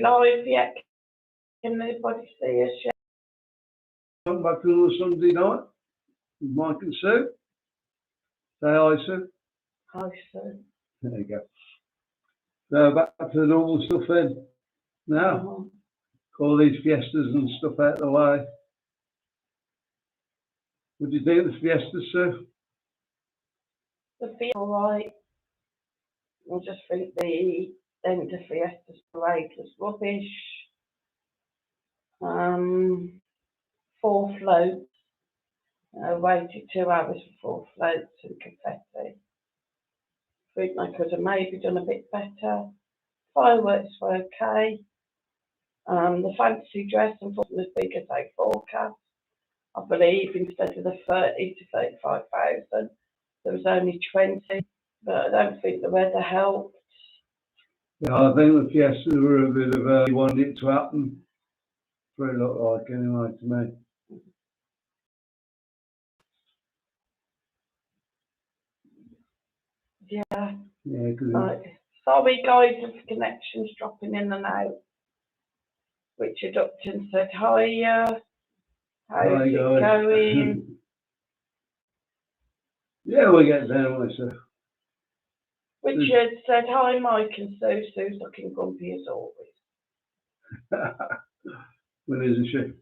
live yet? Can anybody see us yet? Come back on a Sunday night with Mike and Sue. Say hi, Sue. Hi, Sue. There you go. So back to the normal stuff then. Now, all these fiestas and stuff out of the way. What do you think of the fiestas, Sue? The feel alright. I just think the end of Fiesta's parade was rubbish. 4 floats. I waited 2 hours for 4 floats and confetti. I think they could have maybe done a bit better. Fireworks were okay. The fancy dress unfortunately was big as they forecast. I believe instead of the 30 to 35,000, there was only 20, but I don't think the weather helped. Yeah, I think the fiestas were a bit of a, you wanted it to happen. Pretty looked like anyway to me. Yeah. Yeah, Right. Sorry guys if connections dropping in and out. Richard Upton said hi. How's it going? Yeah, we'll get there, won't we, sir? Richard said hi, Mike and Sue. Sue's looking grumpy as always. When isn't she?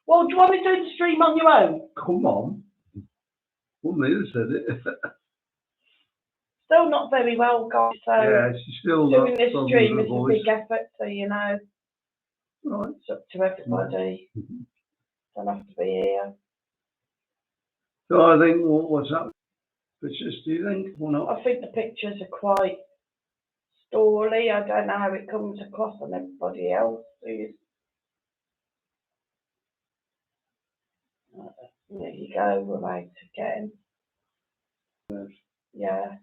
Well, do you want to do the stream on your own? Come on. Well, me that said it. Still not very well, guys. So yeah, she's still doing this stream is voice. a big effort, so you know. Right. It's up to everybody. Don't have to be here. So I think what's up? Pictures, do you think, or not? I think the pictures are quite story. I don't know how it comes across on everybody else. There you go, we're out again. Yeah.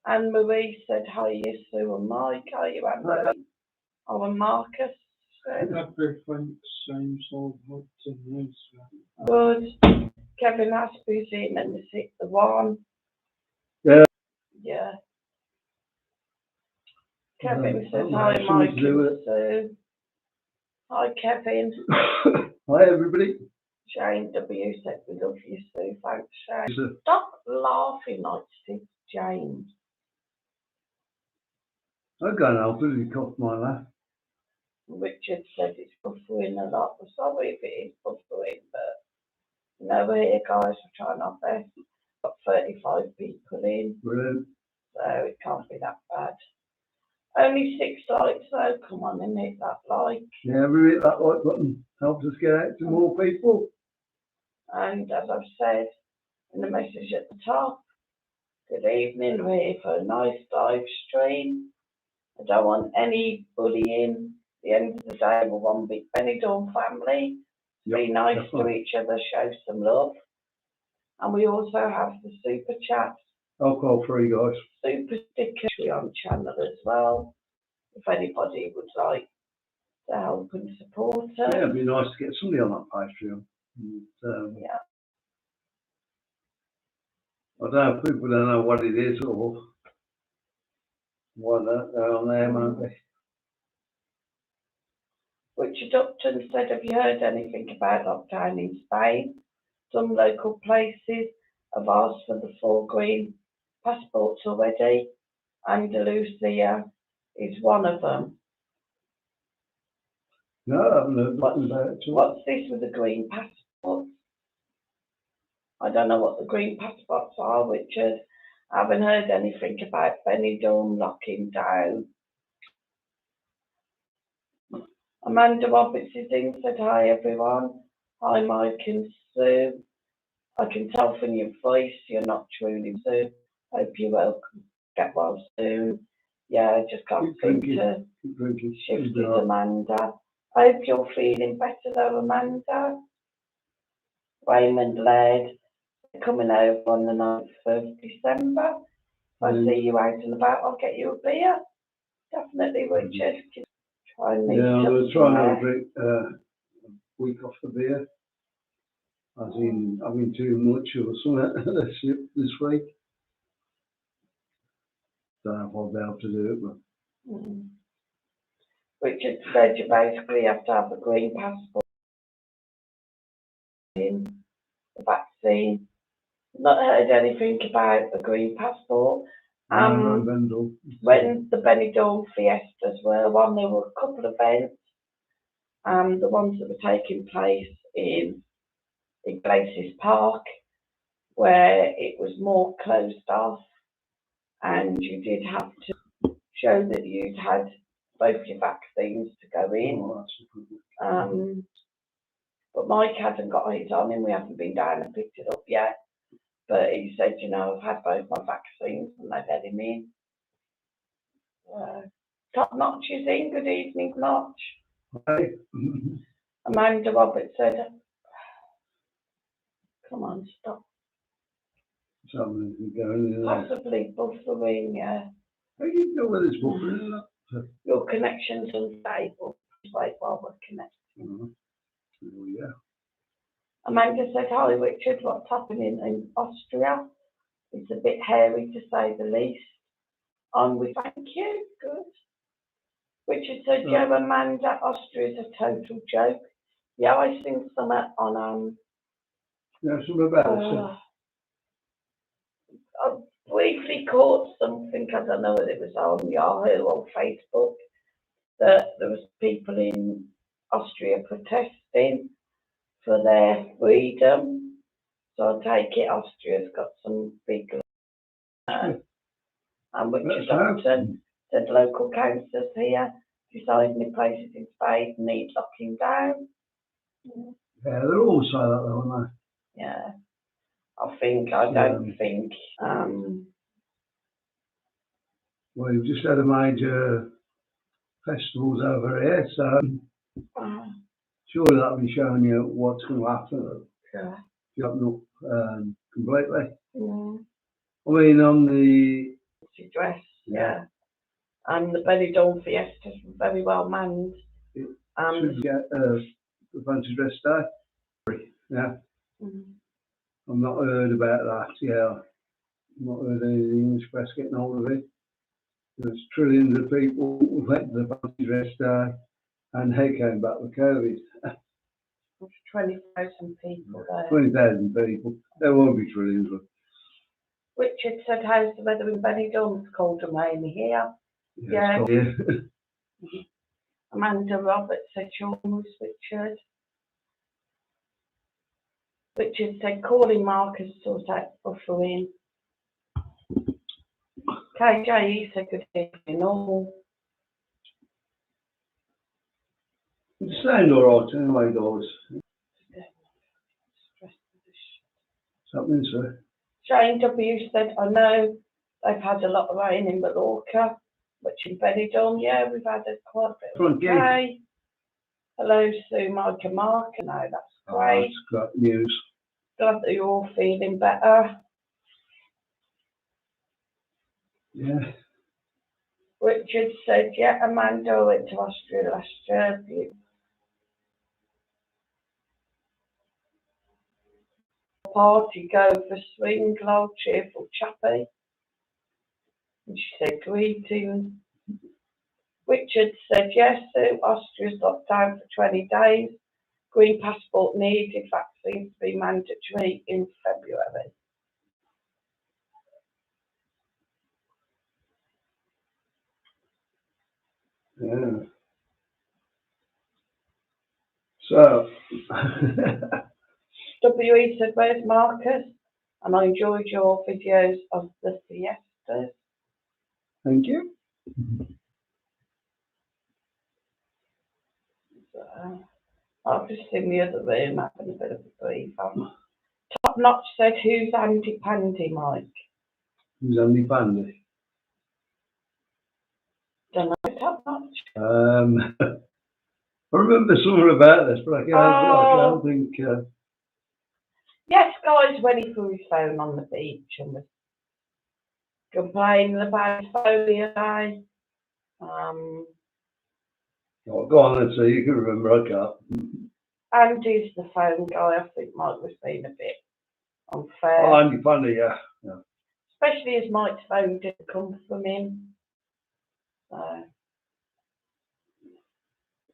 Anne Marie said hi, you Sue and Mike. Are you Anne Marie? Oh, and Marcus said. Same sort of news. Good. Kevin Aspey's in and the one. Yeah. Yeah. Kevin says hi, Mike and Sue. Hi, Kevin. Hi, everybody. Jane W said we love you, Sue. Thanks, Shane. Stop laughing like this, Jane. I can't help it if you cough my laugh. Richard said it's buffering a lot. We're sorry if it is buffering, but you know, we're here, guys. We're trying our best. Got 35 people in. Brilliant. So it can't be that bad. Only 6 likes though. Come on and hit that like. Yeah, we hit that like button. Helps us get out to more people. And as I've said in the message at the top, good evening. We're here for a nice live stream. I don't want any bullying. At the end of the day, we're one big Benidorm family. Be nice to each other, show some love. And we also have the super chat. Alcohol free, guys. Super sticker on channel as well. If anybody would like to help and support us. Yeah, it'd be nice to get somebody on that Patreon. Yeah. I don't know if people don't know what it is or why they're on there, won't they? Richard Upton said, have you heard anything about lockdown in Spain? Some local places have asked for the 4 green passports already. Andalusia is one of them. No, I haven't heard nothing about it. What's this with the green passports? I don't know what the green passports are, Richard. I haven't heard anything about Benidorm locking down. Amanda Roberts is in, said hi everyone. Hi Mike and Sue. I can tell from your voice you're not truly Sue. Hope you will get well soon. Yeah, I just can't seem to shift it, Amanda. I hope you're feeling better though, Amanda. Raymond Laird, coming over on the 9th of December. If I see you out and about, I'll get you a beer. Definitely, Richard. Try and meet I'm going to try and somewhere. drink a week off the beer. As in having too much or something this week. Don't know if I'll be able to do it, but. Richard said you basically have to have a green passport in the vaccine. Not heard anything about a green passport. No, Benidorm. When the Benidorm Fiestas were on, there were a couple of events. The ones that were taking place in Glacis Park, where it was more closed off, and you did have to show that you'd had both your vaccines to go in. Oh, that's a good one. But Mike hasn't got it on him. We haven't been down and picked it up yet. But he said, you know, I've had both my vaccines and they've let him in. Top Notch is in. Good evening, Notch. Hi. Amanda Roberts said, come on, stop. Something going in there. Possibly buffering, yeah. How do you know whether it's buffering or not? Your connection's unstable. Wait while we're connected. Oh, yeah. Amanda said, hi Richard, what's happening in Austria? It's a bit hairy to say the least. We thank you, good. Richard said, yeah, Amanda, Austria's a total joke. Yeah, I seen some on Yeah, something about it. I briefly caught something, I don't know whether it was on Yahoo or Facebook, that there was people in Austria protesting for their freedom. So I take it Austria's got some big and Richard Upton said local councillors here deciding if places in Spain need locking down. Yeah, they're all say that though, aren't Yeah. I don't think well, you've just had a major festivals over here, so surely that'll be showing you what's going to happen. Yeah. If you open up completely. Mm. I mean, on the dress, yeah. And the Benidorm Fiestas were very well manned. should get a fancy dress day. Yeah. I've not heard about that, yeah. I've not heard any of the English press getting hold of it. There's trillions of people who went to the fancy dress day and they came back with COVID. 20,000 people there. 20,000 people. There won't be trillions. But Richard said, how's the weather in Benidorm? It's cold and rainy here. Yeah. Amanda Roberts said, Sean was Richard. Richard said, calling Marcus sort out buffering. KJ said, good evening all. It's sound alright anyway, guys. Something, sir. Jane W said, I know they've had a lot of rain in Mallorca, which in Benidorm, yeah, we've had quite a bit of rain. Hello, Sue, Mike and Mark. No, that's great. That's great news. Glad that you're all feeling better. Yeah. Richard said, yeah, Amanda went to Austria last year. Party, go for swing, loud, cheerful, chappy. And she said, greetings. Richard said, yes, so Austria's locked down for 20 days. Green passport needed, vaccines to be mandatory in February. Yeah. So, WE said, where's Marcus? And I enjoyed your videos of the Fiestas. thank you. So, I've just in the other room having a bit of a breathe. Top Notch said, who's Andy Pandy, Mike? Who's Andy Pandy? Don't know, Top Notch. I remember something about this, but I can't think. Yes, guys, when he threw his phone on the beach and was complaining about his phone the other day. Go on, let's see. You can remember. I can't. Andy's the phone guy. I think Mike was being a bit unfair. Oh, Andy Pandy, yeah. Especially as Mike's phone didn't come from him. So.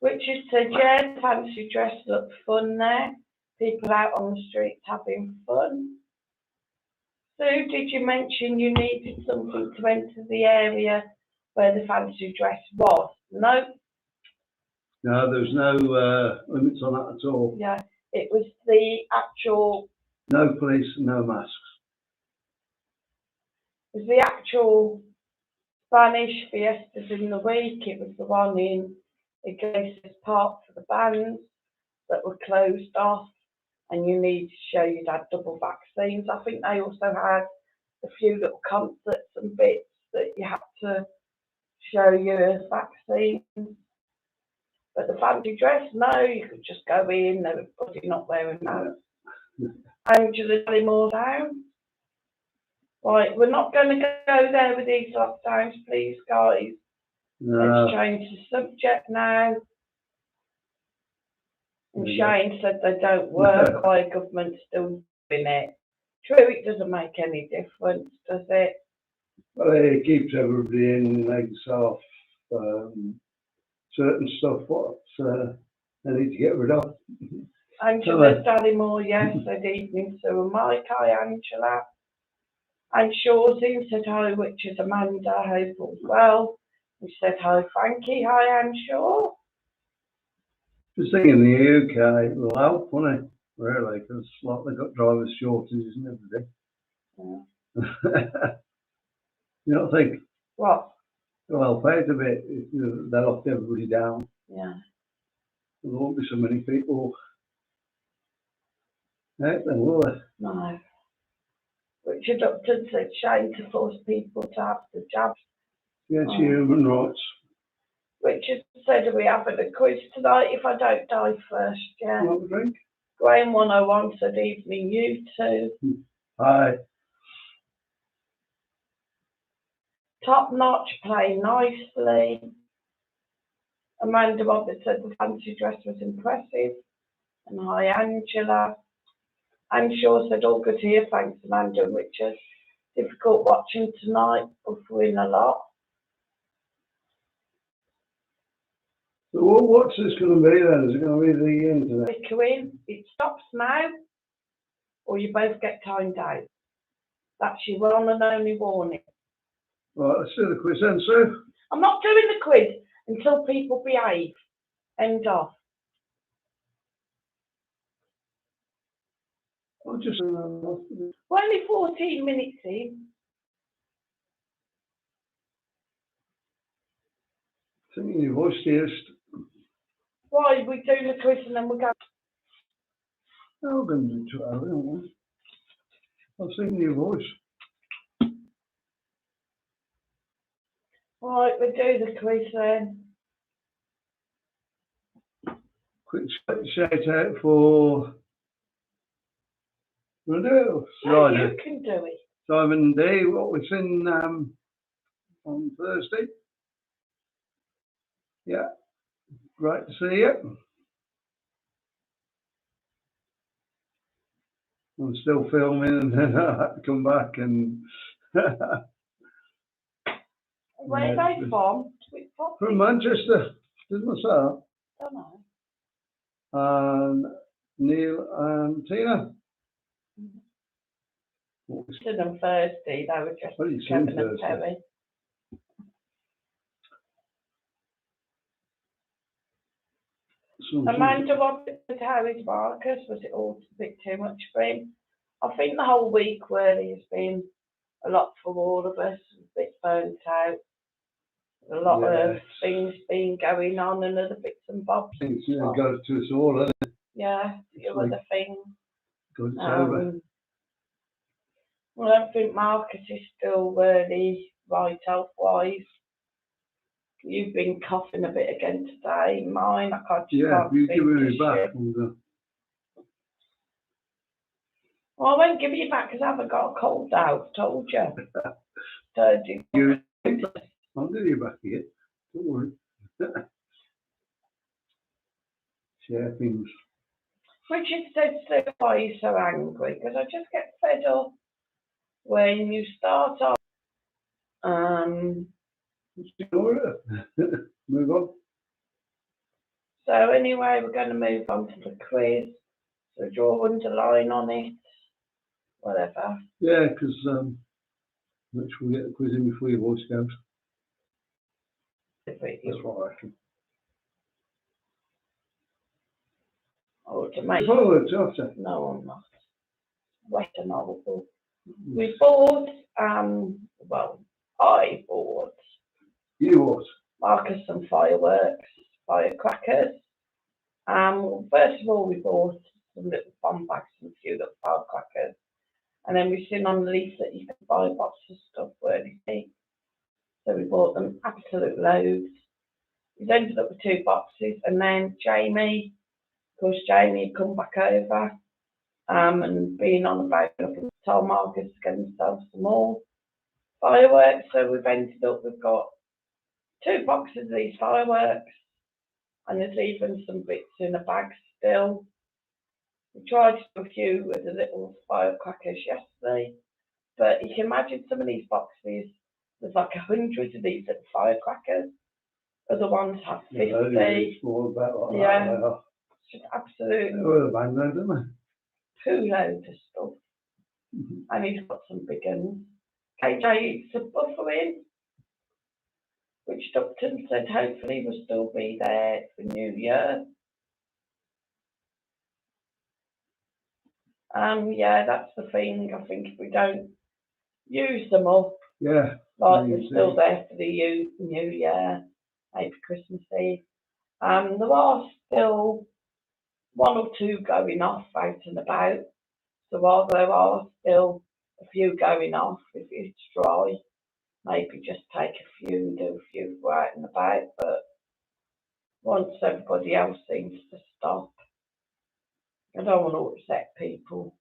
Richard said, yeah, fancy dress looked fun there. People out on the streets having fun. Sue, did you mention you needed something to enter the area where the fancy dress was? No. No, there's no limits on that at all. Yeah, it was the actual. No police, no masks. It was the actual Spanish Fiestas in the week. It was the one in Iglesias Park for the bands that were closed off, and you need to show you'd had double vaccines. I think they also had a few little concerts and bits that you had to show your vaccines. But the fancy dress, no, you could just go in, everybody not wearing masks. Angela Moore down. Right, we're not going to go there with these lockdowns, please, guys. No. Let's change the subject now. And Shane said they don't work, why government's still doing it. True, it doesn't make any difference, does it? Well, it keeps everybody in, legs off, certain stuff what they need to get rid of. Angela Moore, yes, good evening, Sue and Mike. Hi, Angela. And Shawsy said hi, which is Amanda, hope all's well. We said hi, Frankie. Hi, Anne Shaw. Just think in the UK, it will help, won't it? Really, because like they've got drivers' shortages and everything. Yeah. You don't think? What? Well, pay it a bit if they locked everybody down. Yeah. There won't be so many people. Yeah, then will there? No. Richard Upton said Shane to force people to have the jabs. Yes, human rights. Richard said, are we having a quiz tonight if I don't die first? Yeah. Want a drink? Graham 101 said, evening, you too. Hi. Top notch, play nicely. Amanda Roberts said the fancy dress was impressive. And hi, Angela. Anne Shaw said, all good here, thanks, Amanda and Richard. Difficult watching tonight, buffering a lot. So what's this going to be then? Is it going to be the internet? Bickering, it stops now, or you both get timed out. That's your one and only warning. Right, let's do the quiz then, Sue. I'm not doing the quiz until people behave. End off. I'll just... We're only 14 minutes in. Singing your voice, dearest. Why, we're doing the quiz and then we'll go. Oh, we're going to do 2 hours, aren't we? I'll sing your voice. Right, we'll do the quiz then. Quick shout out for... We'll do No, it. you can do it. Simon D, what was in on Thursday. Yeah, great to see you. I'm still filming and then I had to come back and... Where are they from? From Manchester, didn't I say that? Don't know. And Neil and Tina. To them Thursday, they were just Kevin and Terry. Amanda wanted to Harry's Marcus, was it all a bit too much for him? I think the whole week really has been a lot for all of us, a bit burnt out. A lot of things been going on and other bits and bobs. It's got to us all, hasn't it? Yeah, few other things. Good, over. Well, I don't think Marcus is still really right health-wise. You've been coughing a bit again today. Mine, I can't just can't you speak give to me back. Well, I won't give you back because I haven't got a cold now. Told you. I'll give you back here. Don't worry. Share things. Richard said, so why are you so angry? Because I just get fed up when you start off. Move on. So anyway, we're going to move on to the quiz. So draw underline on it, whatever. Yeah, because make sure we get the quiz in before your voice goes. That's what I reckon. Oh, to make Fireworks after. no, I'm not. Wet and horrible. We bought, well, I bought You what? Marcus some fireworks, firecrackers. First of all, we bought some little bomb bags and a few little firecrackers. And then we've seen on the leaflet you can buy a box of stuff where you see. So we bought them absolute loads. We ended up with 2 boxes, and then Jamie, of course, Jamie had come back over and being on about told Marcus to get himself some more fireworks. So we've ended up, we've got 2 boxes of these fireworks, and there's even some bits in a bag still. We tried to do a few of the little firecrackers yesterday, but you can imagine some of these boxes, there's like 100 of these little firecrackers. Other ones have 50. Yeah, it's just absolutely two loads of stuff. And he's got some big ones. KJ eats a buffering, which Dupton said hopefully will still be there for New Year. Yeah, that's the thing. I think if we don't use them up, yeah, like they're still there for the New Year, maybe Christmas Eve. There are still 1 or 2 going off out and about. So while there are still a few going off, if it's dry, maybe just take a few and do a few for out and about. But once everybody else seems to stop, I don't want to upset people.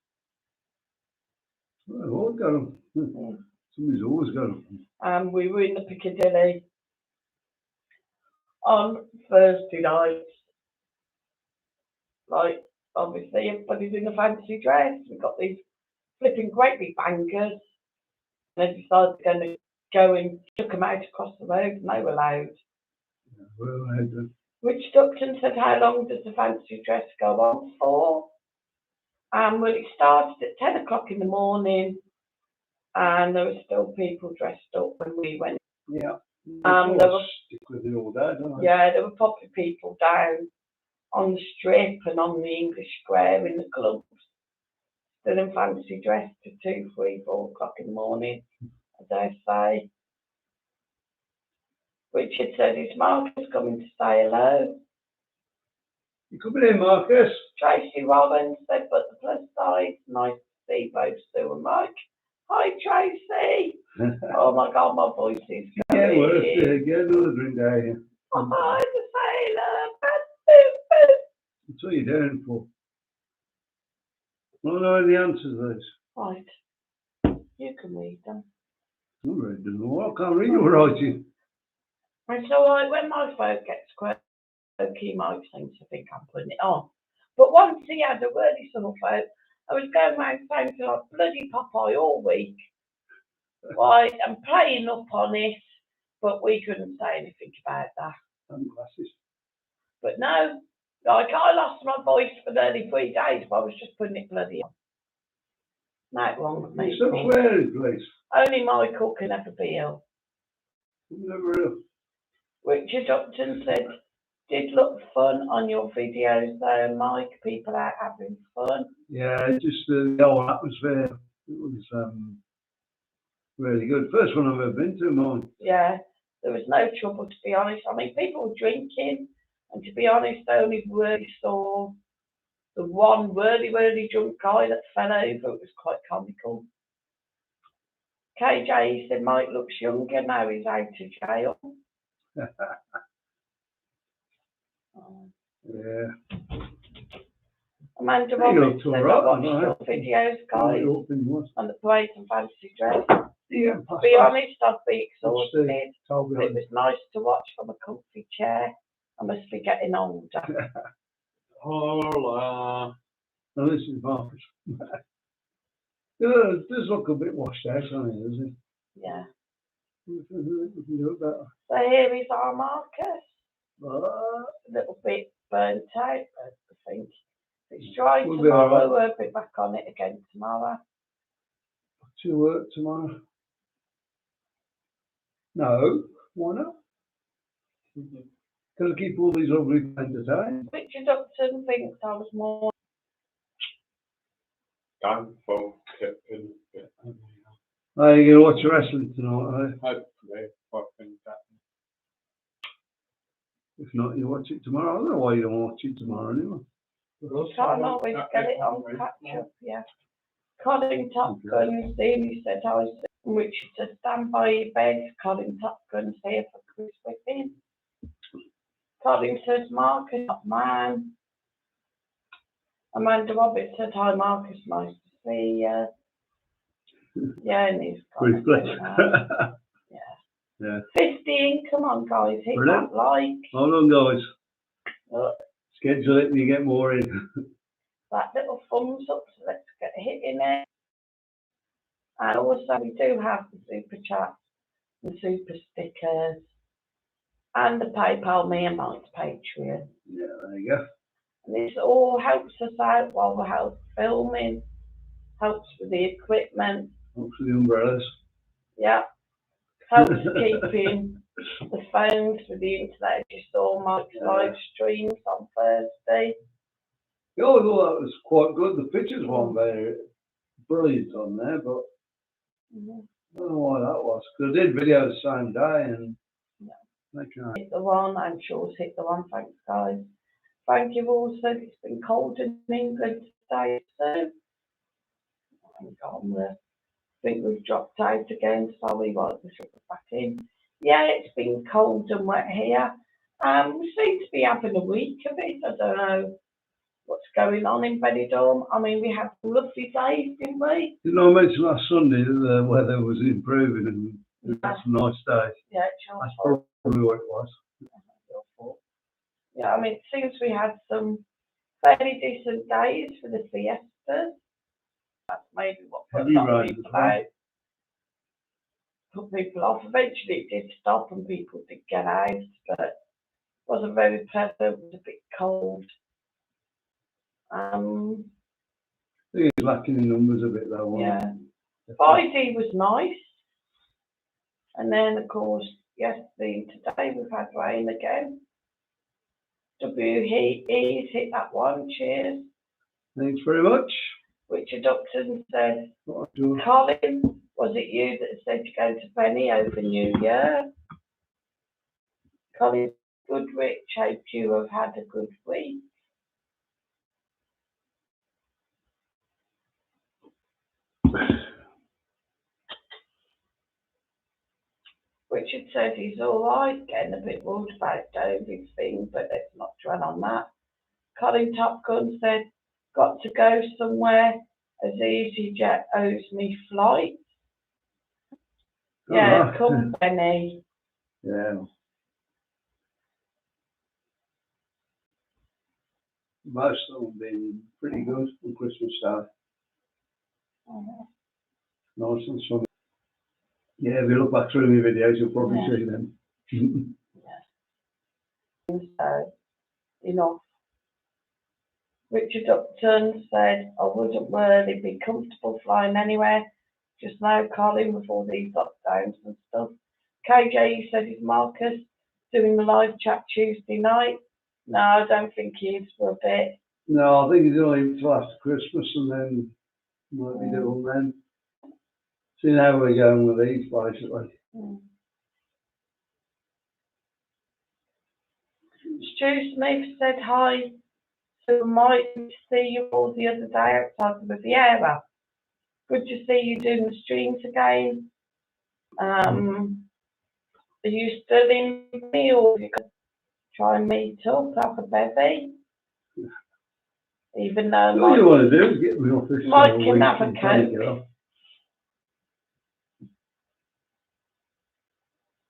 Well, I've always got them. Somebody's always got them. We were in the Piccadilly on Thursday night. Like, obviously, everybody's in a fancy dress. We've got these flipping great big bangers. And they decided they're going to go and chuck them out across the road, and they were loud. Yeah, well, I had them. Which Dupton said, how long does the fancy dress go on for? Well, it started at 10 o'clock in the morning, and there were still people dressed up when we went. Yeah. There were, stick with it all day, don't I? yeah, there were probably people down on the strip and on the English Square in the clubs, still in fancy dress to 2, 3, 4 o'clock in the morning, I dare say. Richard said, is Marcus coming to say hello? You coming in, Marcus? Tracy Robbins said, but the plus side, nice to see both Sue and Mike. Hi, Tracy. Oh my God, my voice is going. Yeah, worse. Get another drink out here. Hi, the sailor. That's what you're doing for. I don't know the answers to this. Right. You can read them. I read them all. I can't read your writing. And so when my phone gets quirky, Mike seems to think I'm putting it on. But once he had a really sore phone, I was going around saying to like bloody Popeye all week. Right, I'm playing up on it, but we couldn't say anything about that. Glasses. But no, like I lost my voice for nearly 3 days, but I was just putting it bloody on. Not wrong with me. Stop swearing, please. Only Michael can ever be ill. Never ill. Richard Upton said, did look fun on your videos though, Mike. People out having fun. Yeah, just the whole atmosphere. It was really good. First one I've ever been to, mine. Yeah, there was no trouble, to be honest. I mean, people were drinking, and to be honest, I only really saw the one really drunk guy that fell over. It was quite comical. KJ said Mike looks younger now he's out of jail. Yeah. Amanda Roberts said, I watched right, your videos, guys, on the parade and fancy dress. Yeah, To be honest, I'd be exhausted. It It was nice to watch from a comfy chair. I must be getting older. Hola. Now this is Marcus. It does look a bit washed out, doesn't it? Doesn't it? Yeah. We can do it better. So here is our Marcus. A A little bit burnt out, I think. If it's dry We'll be tomorrow, alright. we'll be back on it again tomorrow. To work tomorrow? No, why not? Gotta keep all these lovely entertained. Richard Upton thinks I was more. Done for Captain. Are you gonna watch the wrestling tonight, Hopefully, what things happen. If not, you watch it tomorrow. I don't know why you don't watch it tomorrow anyway. Can't always get it on catch up, yeah. Colin Top Gun's he said I was, which is to stand by your bed. Colin Top Gun's here for Chris Whipping. Colin says Marcus, not man. Amanda Roberts said hi Marcus, nice to see you. Yeah, and he's got Yeah. 15, come on guys, hit Brilliant. that like. Hold on, guys. Look, Schedule it and you get more in. that little thumbs up, so let's get hitting it. And also we do have the super chat, the super stickers, and the PayPal Me and Mike's Patreon. Yeah, there you go. And this all helps us out while we're out filming, helps with the equipment, Helps with the umbrellas. yeah, helps keeping the phones with the internet. You saw Mike's live streams on Thursday. Yeah, I thought that was quite good. The pictures weren't very brilliant on there, but I don't know why that was. Because I did video the same day and they can't. Hit the one, I'm sure it's hit the one, thanks guys. Thank you also, it's been cold in England today too. I think we've dropped out again, sorry, right, we should be back in. Yeah, it's been cold and wet here. We seem to be having a week of it, I don't know what's going on in Benidorm. I mean, we had some lovely days, didn't we? Didn't I mention last Sunday that the weather was improving and we had some nice days? Yeah, it's your That's fault. probably what it was. Your fault. Yeah, I mean, it seems we had some fairly decent days for the Fiestas. That's maybe what put a Heavy lot of rain people as well. out. Put people off. Eventually it did stop and people did get out, but it wasn't very pleasant. It was a bit cold. I think it's lacking in numbers a bit though. wasn't Yeah. it? Friday was nice. And then, of course, yesterday and today we've had rain again. WE's hit that one. Cheers. Thanks very much. Richard Upton said, What I do. Colin, was it you that said you're going to Benny over New Year? Colin Goodrich, hope you have had a good week. Richard said he's all right, getting a bit worried about David's thing, but let's not dwell on that. Colin Top Gun said, got to go somewhere as EasyJet owes me flight. Yeah, Alright. come Benny. Yeah. Most of them have been pretty good on Christmas Day. Nice and sunny. Yeah, if you look back through my videos, you'll probably see them. So, enough. Richard Upton said, I wouldn't really be comfortable flying anywhere just now, Colin, with all these lockdowns and stuff. KJ said, is Marcus doing the live chat Tuesday night? No, I don't think he is for a bit. No, I think he's only until after Christmas and then might be doing then. See how we're going with these, basically. Stu Smith said hi. So might see you all the other day outside the Riviera. Good to see you doing the streams again. Are you still in me or you can try and meet up, have a bevy? Even though All you want to do is get me off this. Mike can have a coke.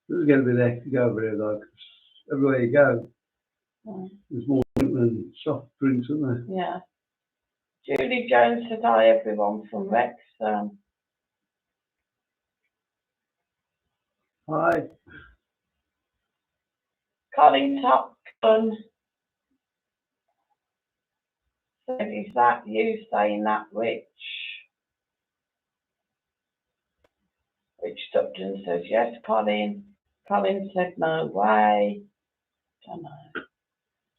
There's going to be there to go over here though, 'cause everywhere you go, there's more drink than soft drinks, isn't there? Yeah. Julie Jones said hi everyone from Wrexham. Hi. Colin Top Gun said, is that you saying that, Rich? Rich Upton says, yes, Colin. Colin said, no way. Don't know.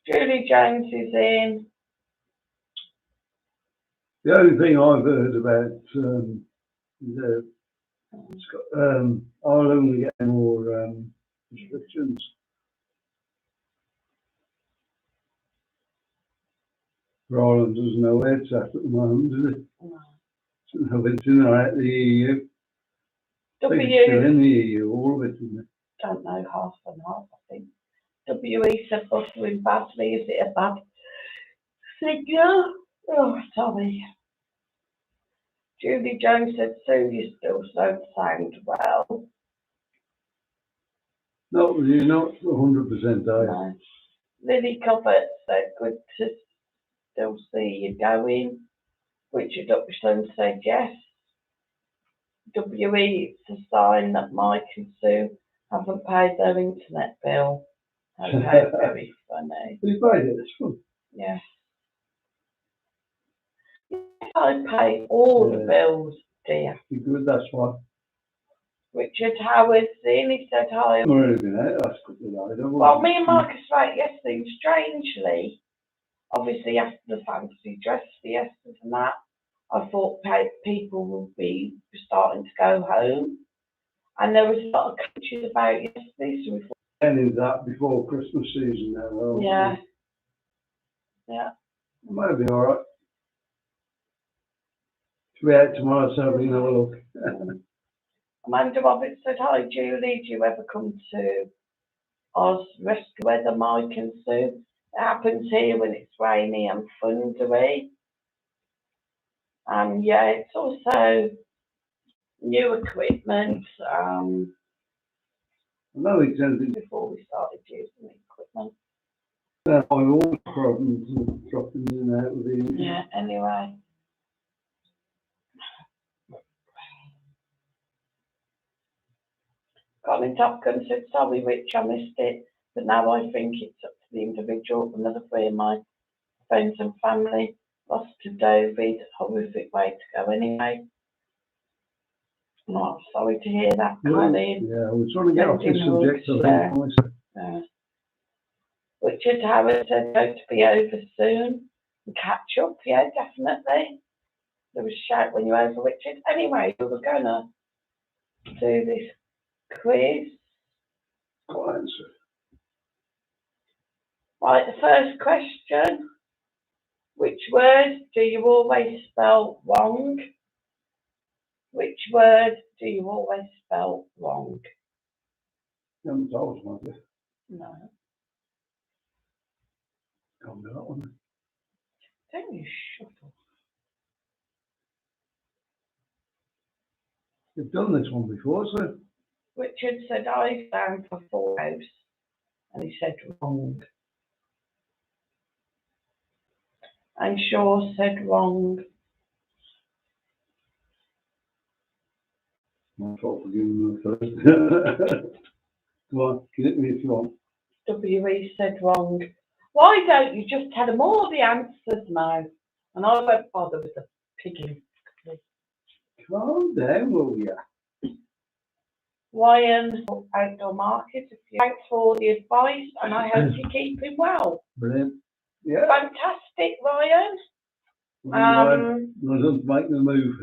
Julie Jones is in. The only thing I've heard about Ireland, we get more restrictions. For Ireland doesn't know where it's at the moment, does it? No. Doesn't know if it's in or out of the EU. I think it's still in the EU, all of it, isn't it? Don't know, half and half, I think. WE said buttering badly. Is it a bad signal? Oh, sorry. Julie Jones said, Sue, you still don't sound well. Not 100%, are you? No. Lily Covert said, good to still see you going. Richard Upton said, yes. WE, it's a sign that Mike and Sue haven't paid their internet bill. Okay, very funny. You paid it, it's fun. Yes. I pay all the bills, dear. You're good, that's why. Richard Howard seen, he said hi. I'm already been out last couple of days. Well, me and Marcus spoke yesterday, and strangely, obviously after the fancy dress fiestas and that, I thought people would be starting to go home. And there was a lot of coaches about yesterday, so we thought, And is that before Christmas season now? Well, yeah. Yeah. it might be alright. Should be out tomorrow, so we can have a look. Amanda Roberts said, hi Julie, do you ever come to Oz rescue weather, Mike and Sue? It happens here when it's rainy and thundery. Yeah, it's also new equipment. I know exactly. Before we started using the equipment. I'm all problems and dropping in and out with the. Yeah, anyway. Colin Topkin said, sorry Rich, I missed it, but now I think it's up to the individual. Another three of my friends and family lost to David. Horrific way to go anyway. I'm sorry to hear that, Colin. Yeah, we're trying to get off this subject, I think. Yeah. Richard Howard said, hope to be over soon and catch up. Yeah, definitely. There was a shout when you were over, Richard. Anyway, we were going to do this quiz. I'll answer. Right, the first question. Which word do you always spell wrong? Which word do you always spell wrong? You haven't told us, have you? No. Can't do that one. Don't you shut up. You've done this one before, so. Richard said, I stand for full house. And he said wrong. And Shaw said wrong. My fault for giving them first. Come on, give it me if you want. WE said wrong. Why don't you just tell them all the answers now? And I won't bother with the picking. Calm down, will ya? Ryan, Outdoor Market, thanks for all the advice and I hope you're keeping well. Brilliant. Yeah. Fantastic, Ryan. Well done to make the move.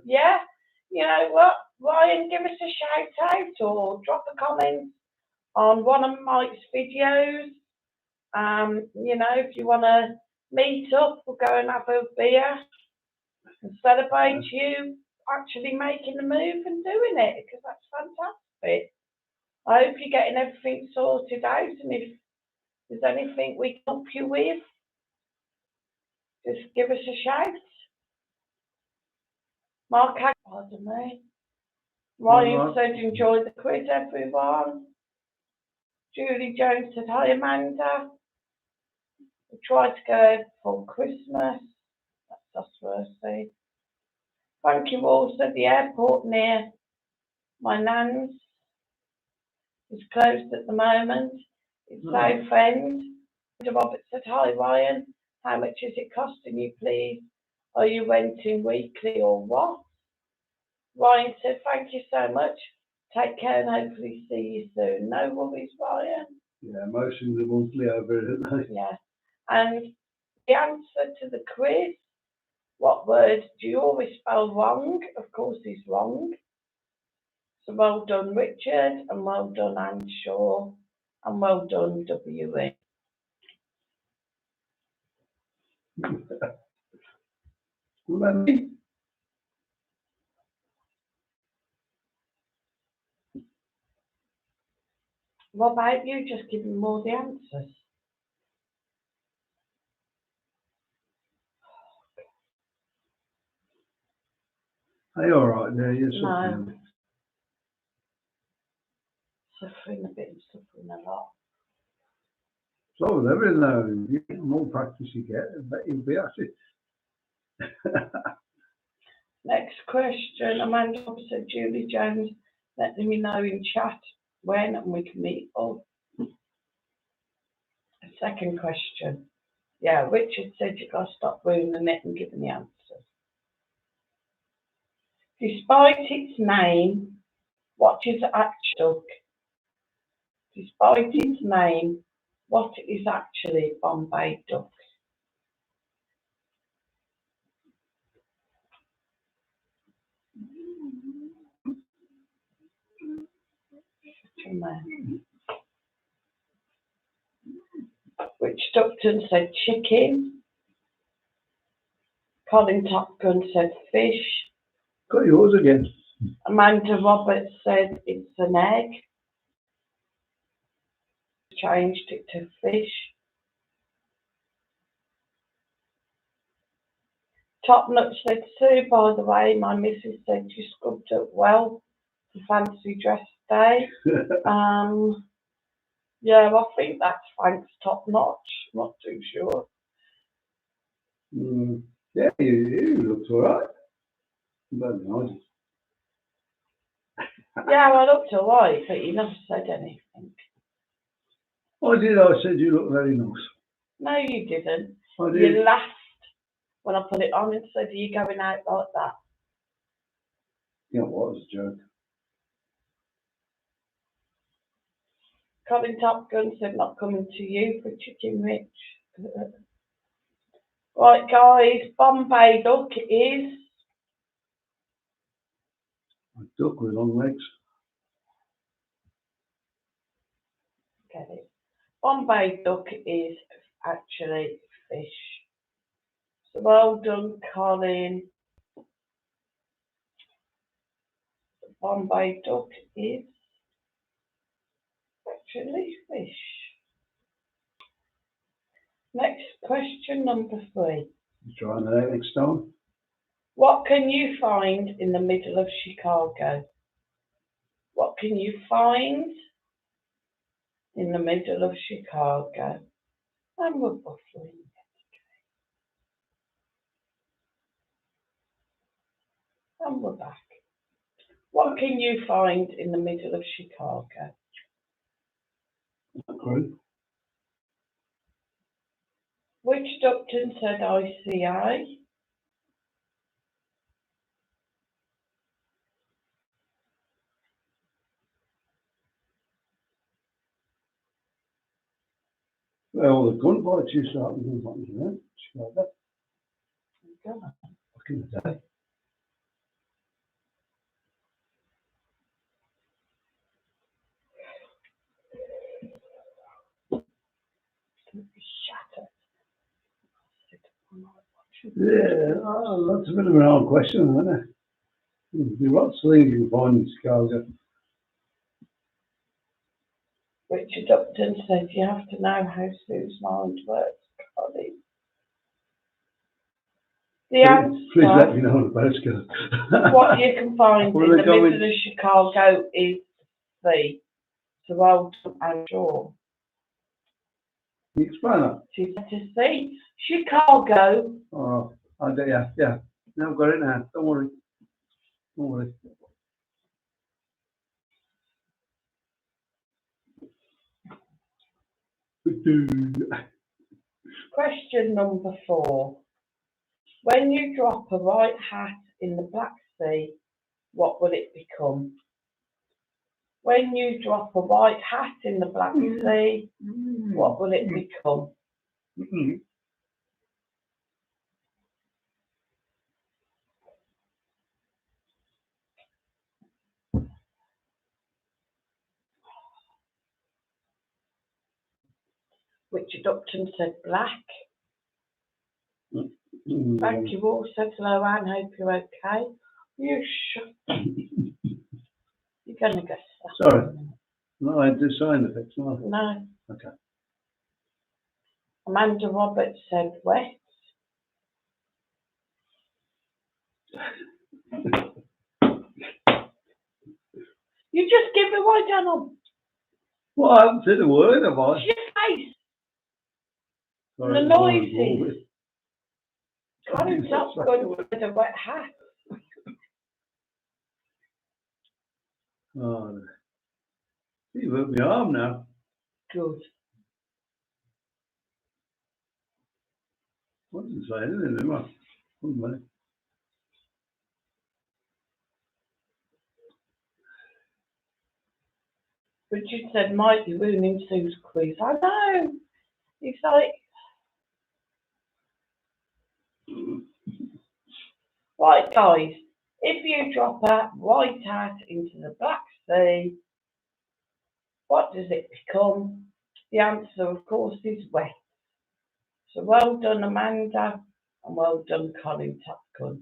Yeah, you know what, Ryan, give us a shout out or drop a comment on one of Mike's videos. You know, if you want to meet up, we'll go and have a beer and celebrate you actually making the move and doing it, because that's fantastic. I hope you're getting everything sorted out, and if there's anything we can help you with, just give us a shout. Mark, pardon me. Ryan said, enjoy the quiz, everyone. Julie Jones said, hi, Amanda. We tried to go for Christmas. That's trustworthy. Thank you all. Said the airport near my nan's is closed at the moment. It's Southend. Robert said, hi, Ryan. How much is it costing you, please? Are you renting weekly or what? Ryan said, thank you so much. Take care and hopefully see you soon. No worries, Ryan. Yeah, most of the monthly over, don't they? Yeah. And the answer to the quiz, what word do you always spell wrong? Of course, is wrong. So well done, Richard, and well done, Anne Shaw, and well done, W.E. What about me? What about you? Just giving more the answers. Are you all right there? You're No. suffering. Suffering a bit, suffering a lot. So with everything though, the more practice you get, I bet you'll be at it. Next question. Amanda said, Julie Jones, let me know in chat when and we can meet up. Second question. Yeah, Richard said you've got to stop ruining it and giving the answers. Despite its name, what is actual? Despite its name, what is actually Bombay duck? Rich Duckton said chicken. Colin Top Gun said fish. Got yours again. Amanda Roberts said it's an egg. Changed it to fish. Top Nut said Sue, by the way, my missus said you scrubbed up well for fancy dress day. Yeah, I think that's thanks top notch. Not too sure. Yeah, you looked all right. But nice. Yeah, I looked alright, but you never said anything. I did. I said you look very nice. No, you didn't. I did. You laughed when I put it on and said, are you going out like that? Yeah, what was a joke? Colin Top Gun said not coming to you for Chicken Rich. Right, guys, Bombay duck is... A duck with long legs. Get it. Bombay duck is actually fish. So well done, Colin. Bombay duck is actually fish. Next question, number 3. You trying that next time? What can you find in the middle of Chicago? What can you find in the middle of Chicago? And we're buffering. And we're back. What can you find in the middle of Chicago? Okay. Which Duckton said ICA? Well, the gunfights used to happen in gunfights, you know, Chicago. Back in the day. Shattered. Yeah, that's a bit of an odd question, isn't it? There's lots of things you can find in Chicago. Richard Upton said you have to know how Sue's mind works, Colin. The answer, Please let me know the postcode. what you can find Where in are the they going? middle of Chicago is C. So well done, and sure. Can you explain that? She said to C. Chicago. Oh, yeah. Now I've got it now. Don't worry. Don't worry. Question number 4. When you drop a white hat in the Black Sea, what will it become? When you drop a white hat in the Black Sea, what will it become? Richard Upton said black. Thank you all, said hello, Anne, hope you're okay. You You're going to get stuff. Sorry. No, I did sign the fix, no. No. Okay. Amanda Roberts said wet. You just give me white down on. Well, I haven't said a word, have I? It's your face. Sorry, The noises. Can't stop going with a wet hat. Oh, you've hurt my arm now. Good. I didn't say anything, did I? Wouldn't I? Richard said might be ruining Sue's quiz. I know. It's like, right guys, if you drop a white hat into the Black Sea, what does it become? The answer, of course, is wet. So well done, Amanda, and well done, Colin Topgun.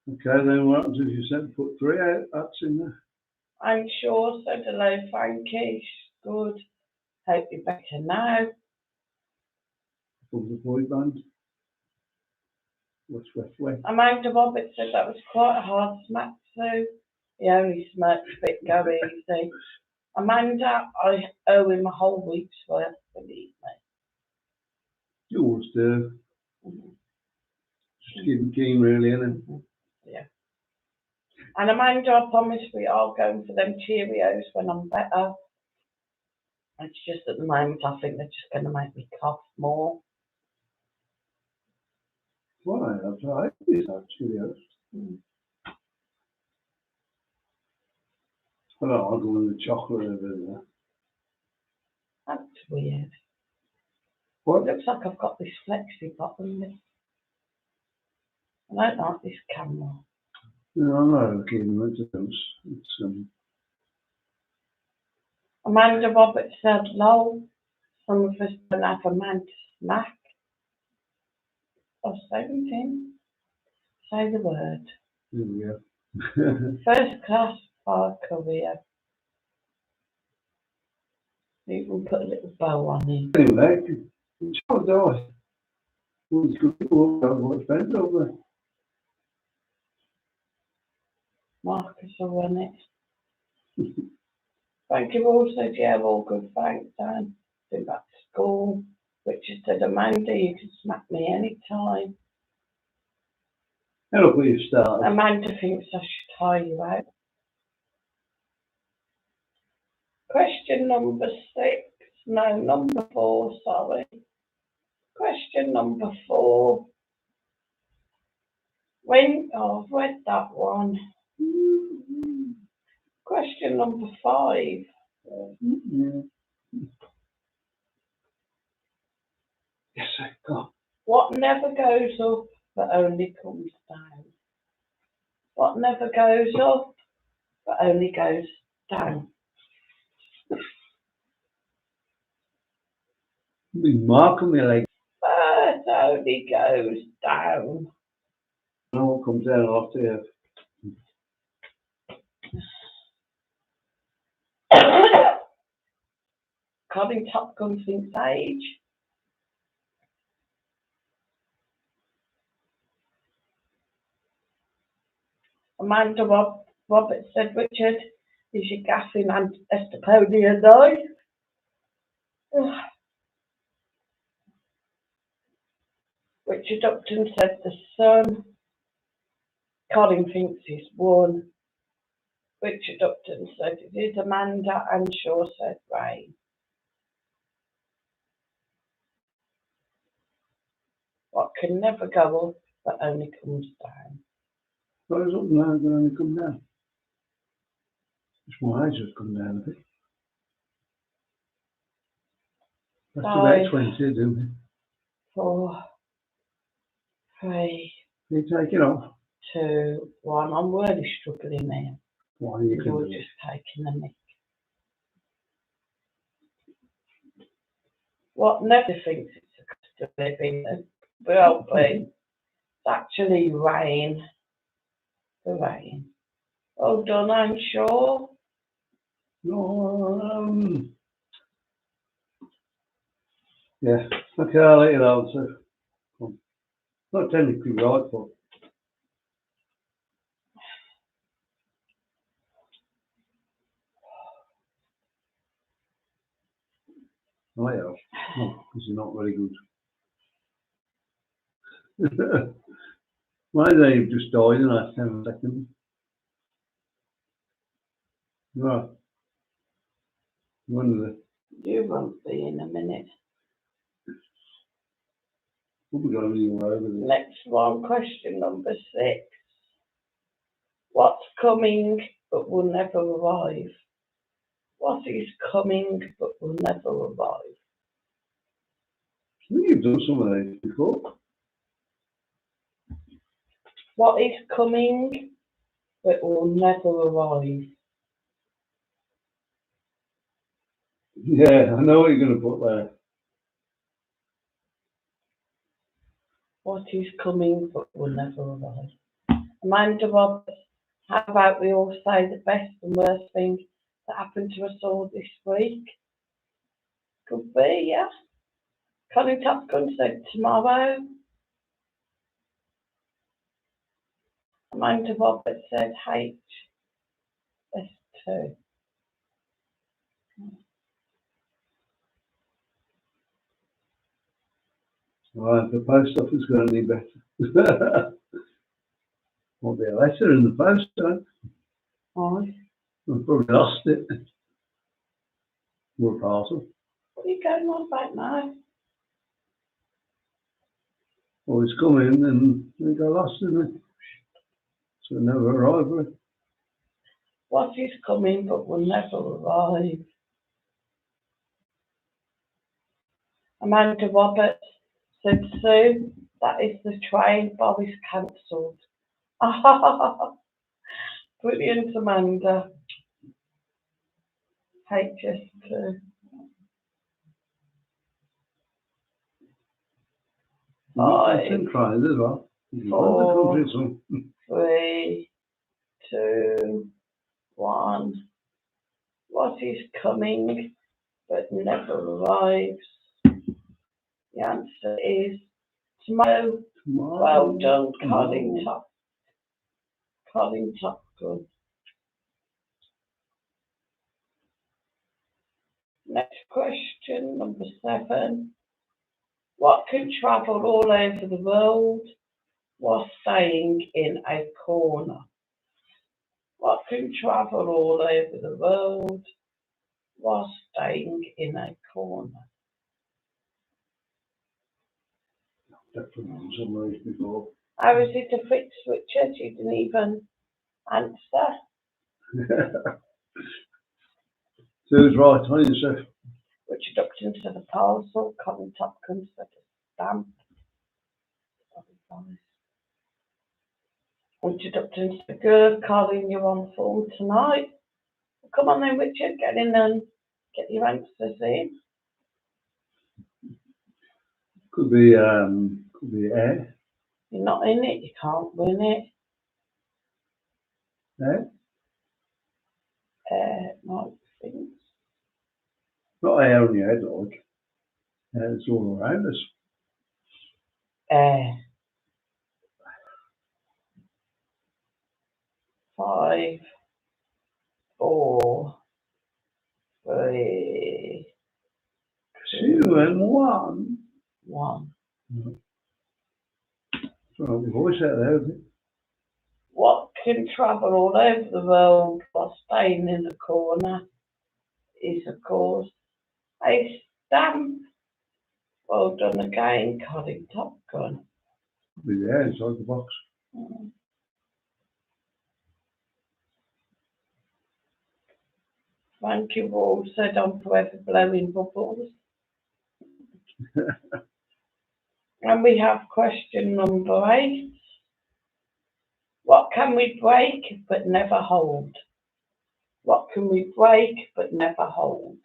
Okay, then what happens if you said put 3 hats in there? I'm sure, said hello, Frankie. Good. Hope you're better now. From the boy band. West. Amanda Roberts said that was quite a hard smack, Sue. He only smirked a bit, go easy. Amanda, I owe him a whole week's work, believe me. You always do. Mm-hmm. Just keep it keen, really, innit? Mm-hmm. Yeah. And Amanda, I promise we are going for them Cheerios when I'm better. It's just at the moment I think they're just going to make me cough more. Why? I've tried these Cheerios. I don't know, I'll go with the chocolate over there. That's weird. What? It looks like I've got this flexi bottom. I don't like this camera. No, I'm not looking at it. It's Amanda Roberts said, lol, some of us don't have a man to smack. Oh, 17. Say the word. There we go. First class far career. You can put a little bow on it. Anyway, it's all die. Well, it's good people what's better over there. Marcus will run it. Thank you all, said, yeah, all good, thanks, Dan. Been back to school. Richard said, Amanda, you can smack me anytime. How will you start? Amanda thinks I should hire you out. Question number 6. No, number 4, sorry. Question number 4. I've read that one. Question number 5. Yes, I got. What never goes up but only comes down? What never goes up but only goes down? Be marking me like. But only goes down. No one comes down after you. Colin Topgun thinks age. Amanda Roberts said, Richard, is your gaffing and Estoponia night? Richard Upton said the sun. Colin thinks he's won. Richard Upton said it is Amanda, and Shaw said rain. can never go up, but only comes down. Goes up now, can only come down. It's my age has come down a bit. That's about 20, isn't it? 4, 3, You take it off. 2, 1. I'm really struggling now. Why you can You're do it. just taking the mick. What never thinks it's a cost of living, will be. It's actually rain. The rain. Well done, I'm sure. No, yeah. Okay, I'll let you answer. Not technically right, but I have. No, this is not very good. My Dave just died in the last 10 seconds. Right. One of the. You won't be in a minute. What we got anywhere over there? Next one, question number 6. What's coming but will never arrive? What is coming but will never arrive? I think you've done some of these before. What is coming but will never arrive? Yeah, I know what you're going to put there. What is coming but will never arrive? Amanda Roberts, how about we all say the best and worst thing that happened to us all this week? Could be, yeah. Colin Topgun said tomorrow. Amanda Roberts said HS2. Right, the post office going to be better. Won't be a letter in the post, though. Aye. I've probably lost it. Or a parcel. What are you going on about now? Or it's come in and it got lost, isn't it? So it never arrived, will it? What is coming but will never arrive? Amanda Roberts said, Sue, that is the train. Boris cancelled. Brilliant, Amanda. HS2. I've tried as well. 4, 3, 2, 1. What is coming but never arrives? The answer is tomorrow. Well done, Colin Topgun. Next question, number 7. What can travel all over the world while staying in a corner? What can travel all over the world while staying in a corner? Definitely some of these before. How is it a fixed switcher? You didn't even answer. So it was right, what did you say? Richard Upton said a parcel. Colin Topkins said a stamp. Richard Upton said, good, Colin, you're on form tonight. Come on then, Richard, get in and get your answers in. Could be air. You're not in it, you can't win it. Air? No, things. Not air on your head, like. It's all around us. Air. 5, 4, 3, 2 and 1. 1. Well, your voice out there, isn't it? What can travel all over the world while staying in the corner is, of course, a stamp. Well done again, Colin Topgun. Be there inside the box. Thank you all, said I'm forever blowing bubbles. And we have question number 8. What can we break but never hold? What can we break but never hold?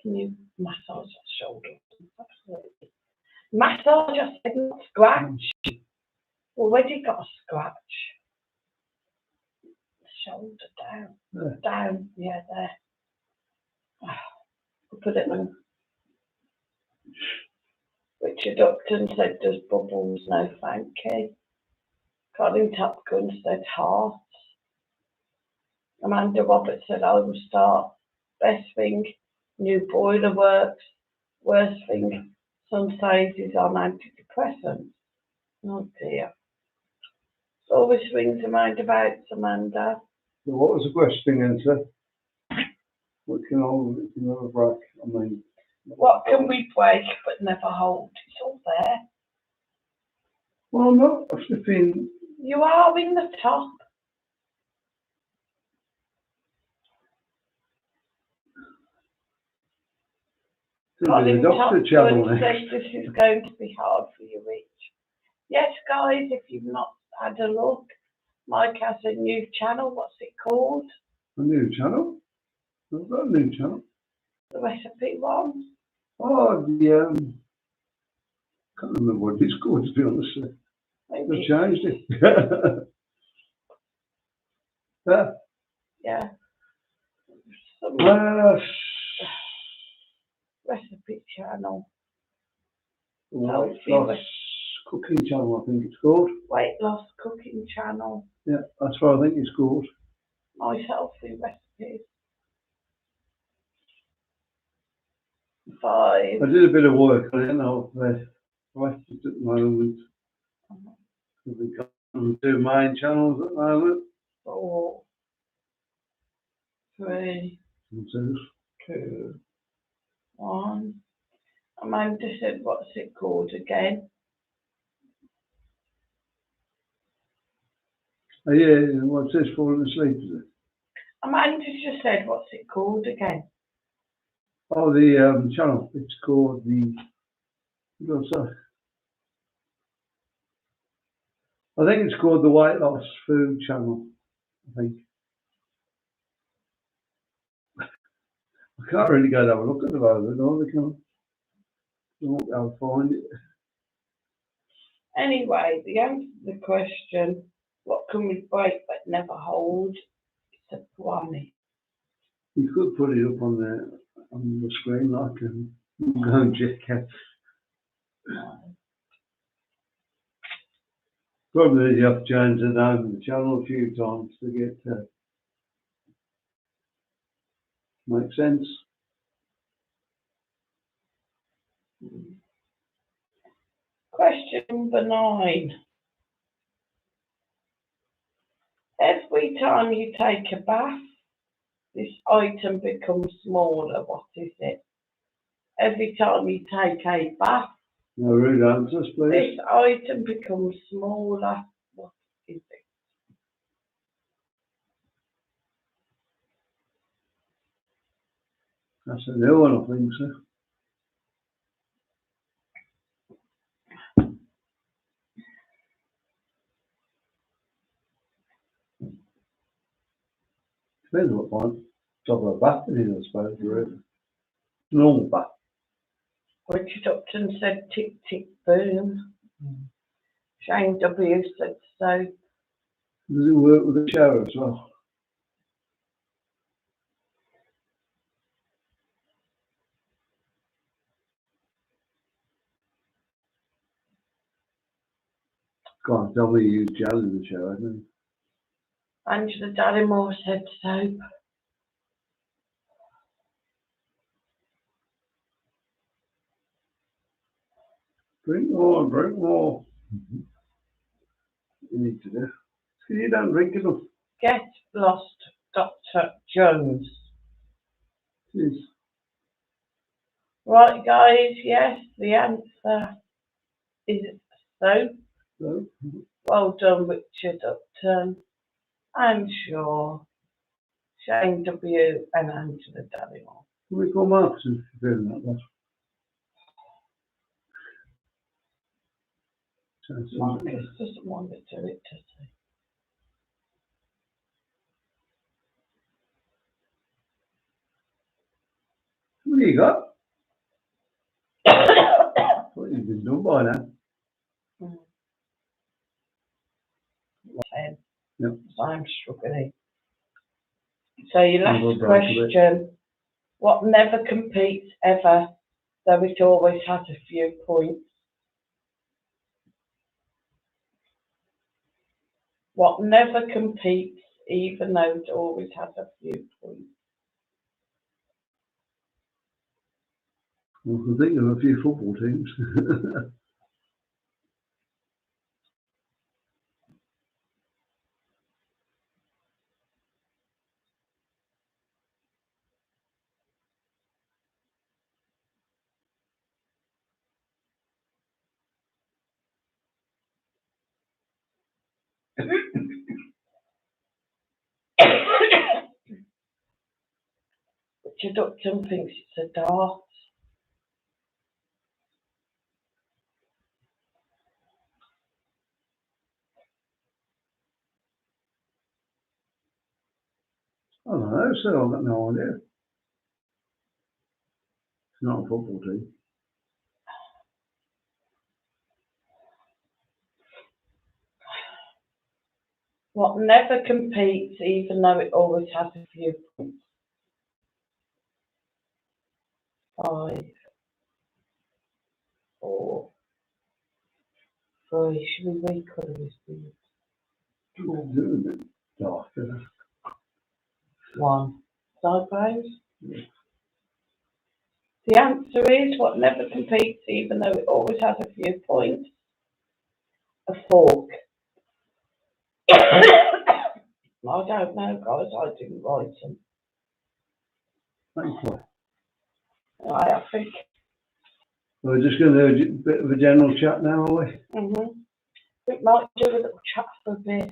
Can you massage that shoulder? Absolutely. Massage, I said, not scratch. Already got a scratch. Shoulder down. There. Down, yeah, there. We'll put it on. Richard Upton said, does bubbles? No, thank you. Colin Top Gun said, hearts. Amanda Roberts said, I will start. Best thing, new boiler works. Worst thing, some says is on antidepressants. Oh dear. So always rings a mind about Amanda. So what was the question answer? What can I never break? I mean, What can we break but never hold? It's all there. well, I'm not flipping. You are in the top. The doctor channel says next. this is going to be hard for you, Rich. Yes, guys, if you've not had a look, Mike has a new channel. What's it called? A new channel? I've got a new channel. The recipe one. Oh, the can't remember what it's called, to be honest. They've changed it. Yeah. Some recipe channel. Weight loss cooking channel, I think it's called. Weight loss cooking channel. Yeah, that's what I think it's called. Nice healthy recipes. 5. I did a bit of work on it, and I've left it at the moment. We've got 2 main channels at the moment. 4, 3, 2, 1. Amanda said, what's it called again? Oh, yeah, what's this, falling asleep, is it? Amanda just said, what's it called again? Oh, the channel. It's called the. What's that? I think it's called the Weight Loss Food Channel. I think. I can't really go and have a look at the moment, no, I won't be able to find it. Anyway, the answer to the question, what can we break but never hold? It's a brownie. You could put it up on the screen like go and check out. Probably you have to change the name of the channel a few times to get make sense. Question number 9. Every time you take a bath, this item becomes smaller. What is it? Every time you take a bath, No rude answers, please. this item becomes smaller. What is it? That's a new one, I think, so. Depends what one. Top of a bath in it, I suppose, really. Normal bath. Richard Upton said tick tick boom. Shane W said so. Does it work with the shower as well? Can't tell me you use gel in the shower, do you? Angela Darrymore said soap. Drink more, drink more. You need to do. Because you don't drink enough. Get lost, Dr. Jones. Jeez. Right, guys, yes, the answer is So, So, well done, Richard Upton, I'm sure, Shane W. and Angela Dallimore. can we call Marcus if you're feeling that bad? Marcus doesn't want to do it, does he? What do you got? I thought you'd been done by now. 10. Yep. So I'm struggling. So your We'll last break a bit. question, what never competes ever, though it always has a few points? What never competes, even though it always has a few points? Well, I can think of a few football teams. Richard Upton thinks it's a dart. I don't know, so I've got no idea. It's not a football team. What never competes, even though it always has a few points? 5, 4, 3. Should we recolour this, please? Dark, isn't it? 1. Sideways? Yeah. The answer is what never competes, even though it always has a few points. A fork. I don't know, guys. I didn't write them. Thank you. I think. We're just going to do a bit of a general chat now, are we? We might do a little chat for a bit.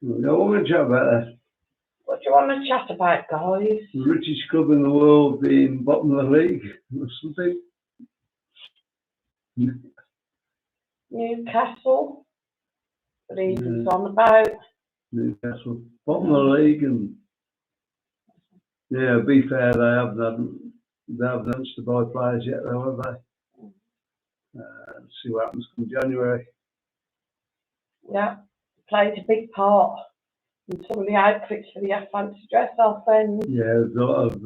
No, we're going to chat about that. What do you want to chat about, guys? The richest club in the world being bottom of the league or something. Newcastle. What it's on about. Newcastle. Bottom of the league, and yeah, be fair, they haven't announced to buy players yet, though, have they? See what happens in January. Yeah, played a big part in some of the outfits for the fancy dress our friends. Yeah, there's a lot of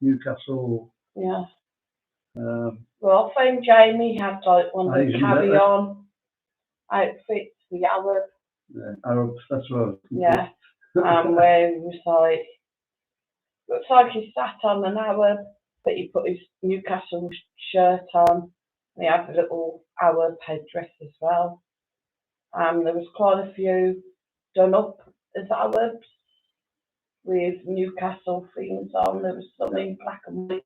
Newcastle. Yeah. Well, our friend Jamie had like one of the carry-on outfits, the Arab. Yeah, Arab, that's right. Yeah, where he was like, looks like he sat on an Arab, but he put his Newcastle shirt on. And he had a little Arab headdress as well. There was quite a few done up as Arabs with Newcastle things on. There was some in black and white,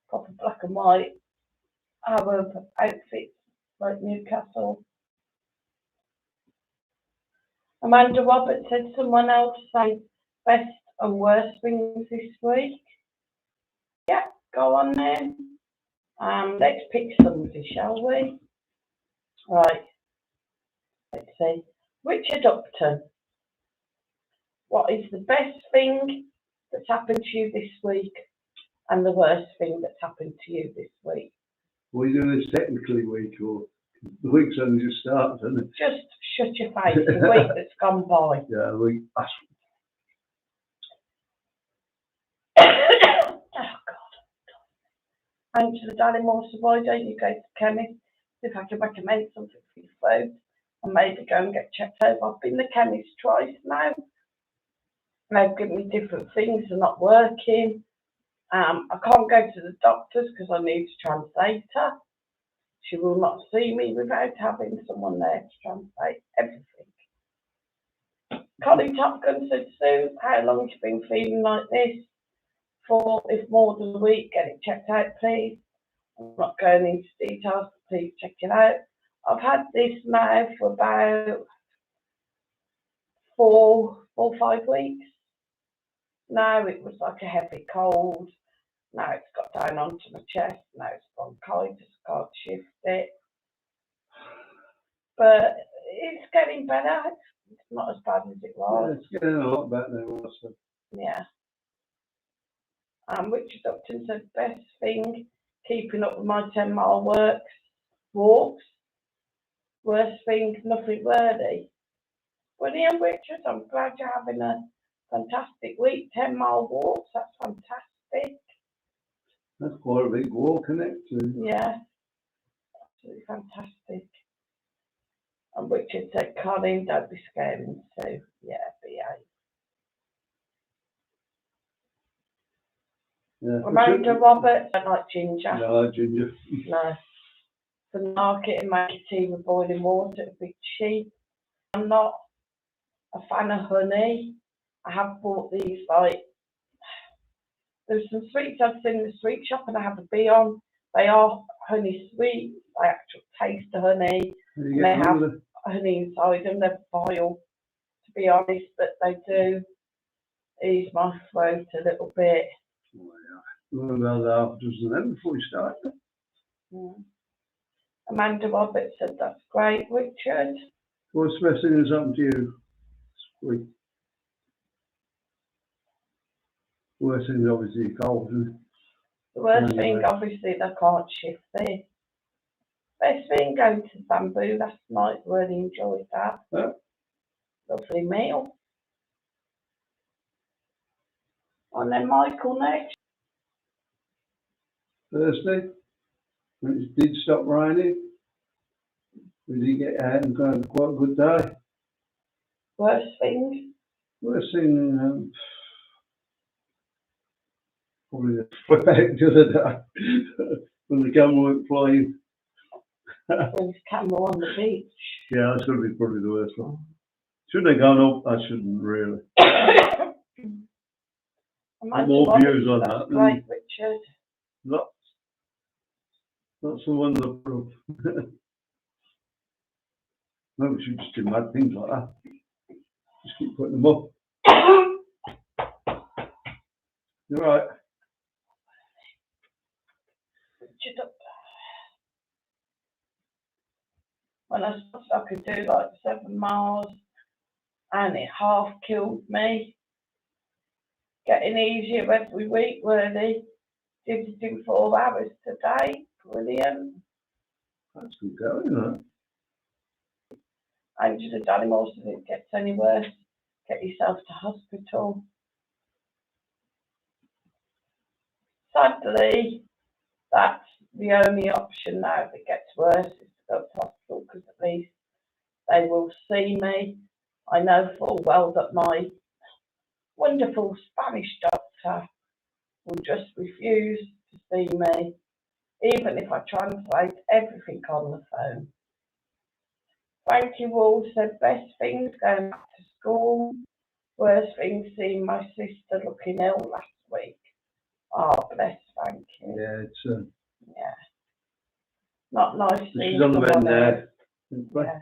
proper black and white Arab outfits like Newcastle. Amanda Roberts said someone else say best and worst things this week. Yeah, go on then. Let's pick somebody, shall we? Right. Let's see. Richard Upton. What is the best thing that's happened to you this week and the worst thing that's happened to you this week? Are we doing this technically week, or the week's only just started, isn't it? Just shut your face. The week that's gone by. Yeah, the week. Oh God. Angela Dallimore, so why don't you go to the chemist if I can recommend something for your throat and maybe go and get checked over. I've been to the chemist twice now. They've given me different things, they're not working. I can't go to the doctors because I need a translator. She will not see me without having someone there to translate everything. Collie Top Gun said, Sue, how long have you been feeling like this? For if more than a week, get it checked out, please. I'm not going into details, but please check it out. I've had this now for about 4 or 5 weeks. Now it was like a heavy cold. Now it's got down onto my chest. Now it's bronchitis. I can't shift it. But it's getting better. It's not as bad as it Yeah, was. it's getting a lot better now. Also. Yeah. Richard Upton said, best thing, keeping up with my 10-mile walks. Worst thing, nothing worthy. Brilliant, Richard. I'm glad you're having a fantastic week. 10-mile walks, that's fantastic. That's quite a big walk, isn't it? Yeah, absolutely fantastic. And Richard said, Colin, don't be scaring Sue. Yeah, behave. Yeah. Amanda Roberts, I don't like ginger. No, ginger. No. To the market and make a tea with boiling water, it'd be cheap. I'm not a fan of honey. I have bought these, like, there's some sweets I've seen in the sweet shop and I have a bee on. They are honey sweets. I actually taste the honey. And they have honey inside them. They're vile, to be honest, but they do ease my throat a little bit. Oh, yeah. Well, about half a dozen of them before we start. Amanda Roberts said, that's great, Richard. What's the best thing that's happened to you this week? Worst thing is obviously cold, isn't it? The worst thing, obviously, they can't shift this. Best thing, going to Bamboo last night, really enjoyed that. Yeah. Lovely meal. And then Michael next. Thursday, when it did stop raining, we did get out and have quite a good day. Worst thing? Worst thing, probably the flip out the other day when the camera went flying. There was camera on the beach. Yeah, that's going to be probably the worst one. Shouldn't have gone up, I shouldn't really. More views on that. Great, Richard. That's the one that put up. No, we should just do mad things like that. Just keep putting them up. You're right. Richard up. When I thought I could do like 7 miles and it half killed me. Getting easier every week, really. Did it in 4 hours today. Brilliant. That's good going, isn't it? Angela Danimore said if it gets any worse, get yourself to hospital. Sadly, that's the only option now if it gets worse is to go to hospital because at least they will see me. I know full well that my wonderful Spanish doctor will just refuse to see me, even if I translate everything on the phone. Frankie Wall said, best things going back to school, worst things seeing my sister looking ill last week. Oh, bless Frankie. Yeah, it's Yeah. Not nice seeing she's on the mend there. Yeah.